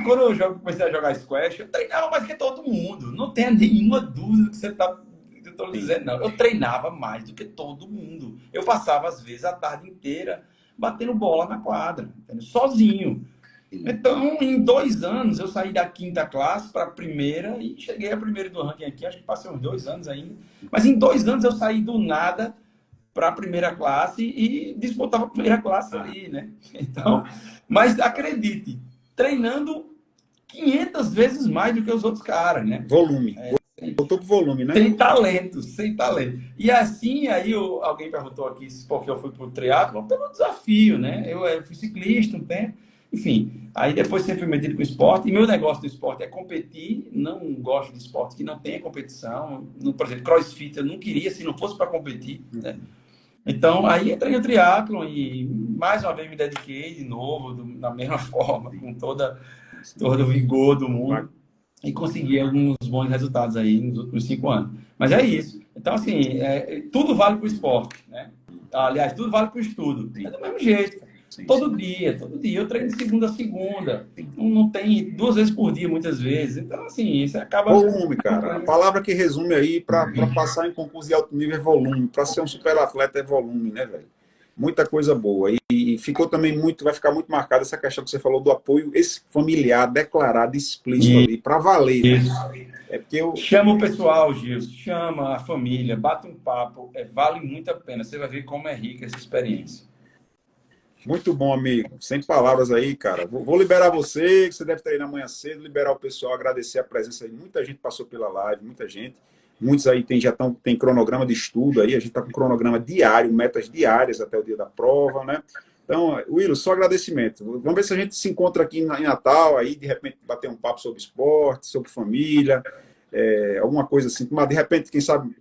Quando eu comecei a jogar squash, eu treinava mais que todo mundo. Não tenha nenhuma dúvida que eu estou dizendo, não. Eu treinava mais do que todo mundo. Eu passava, às vezes, a tarde inteira batendo bola na quadra, entendeu? Sozinho. Então, em 2 anos, eu saí da 5ª classe para a primeira e cheguei a primeira do ranking aqui, acho que passei uns 2 anos ainda. Mas em 2 anos eu saí do nada para a primeira classe e disputava a primeira classe ali, né? Então, mas acredite, treinando 500 vezes mais do que os outros caras, né? Volume. Voltou pro volume, né? Sem talento, sem talento. E assim, aí alguém perguntou aqui porque eu fui pro triatlo, pelo desafio, né? Eu fui ciclista um tempo, enfim. Aí depois sempre fui metido com esporte, e meu negócio do esporte é competir, não gosto de esporte que não tenha competição. Por exemplo, CrossFit eu não queria se não fosse para competir, né? Então, aí entrei no triatlon e mais uma vez me dediquei de novo, da mesma forma, com todo o vigor do mundo, e consegui alguns bons resultados aí nos últimos 5 anos. Mas é isso. Então, assim, tudo vale para o esporte, né? Aliás, tudo vale para o estudo. É do mesmo jeito. Todo dia. Eu treino de segunda a segunda. Não tem 2 vezes por dia, muitas vezes. Então, assim, isso acaba... Volume, cara. A palavra que resume aí para passar em concurso de alto nível é volume. Para ser um super atleta é volume, né, velho? Muita coisa boa. E ficou também vai ficar muito marcada essa questão que você falou do apoio esse familiar, declarado, explícito ali, para valer. Né? É porque Chama o pessoal, Gilson, chama a família, bate um papo, vale muito a pena. Você vai ver como é rica essa experiência. Muito bom, amigo. Sem palavras aí, cara. Vou liberar você, que você deve estar aí na manhã cedo, liberar o pessoal, agradecer a presença aí. Muita gente passou pela live, muita gente. Muitos aí tem cronograma de estudo aí, a gente está com cronograma diário, metas diárias até o dia da prova, né? Então, Willo, só agradecimento. Vamos ver se a gente se encontra aqui em Natal, aí de repente bater um papo sobre esporte, sobre família, alguma coisa assim. Mas de repente, quem sabe,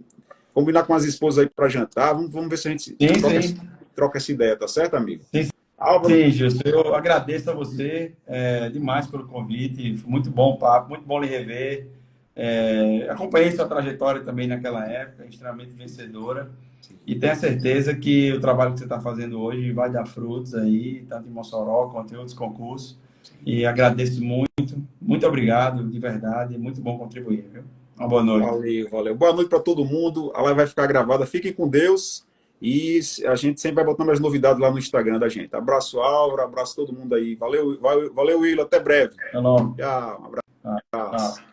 combinar com as esposas aí para jantar, vamos ver se a gente troca essa ideia, tá certo, amigo? Sim, Álvaro... Sim, Gilson, eu agradeço a você demais pelo convite, foi muito bom o papo, muito bom lhe rever. Acompanhei sua trajetória também naquela época, extremamente vencedora, e tenho a certeza que o trabalho que você está fazendo hoje vai dar frutos aí, tanto em Mossoró quanto em outros concursos, e agradeço muito, muito obrigado, de verdade, muito bom contribuir, viu? Uma boa noite. Valeu. Boa noite para todo mundo, a live vai ficar gravada, fiquem com Deus, e a gente sempre vai botando as novidades lá no Instagram da gente. Abraço, Álvaro, abraço todo mundo aí, valeu, Willo, até breve. Tchau, um abraço.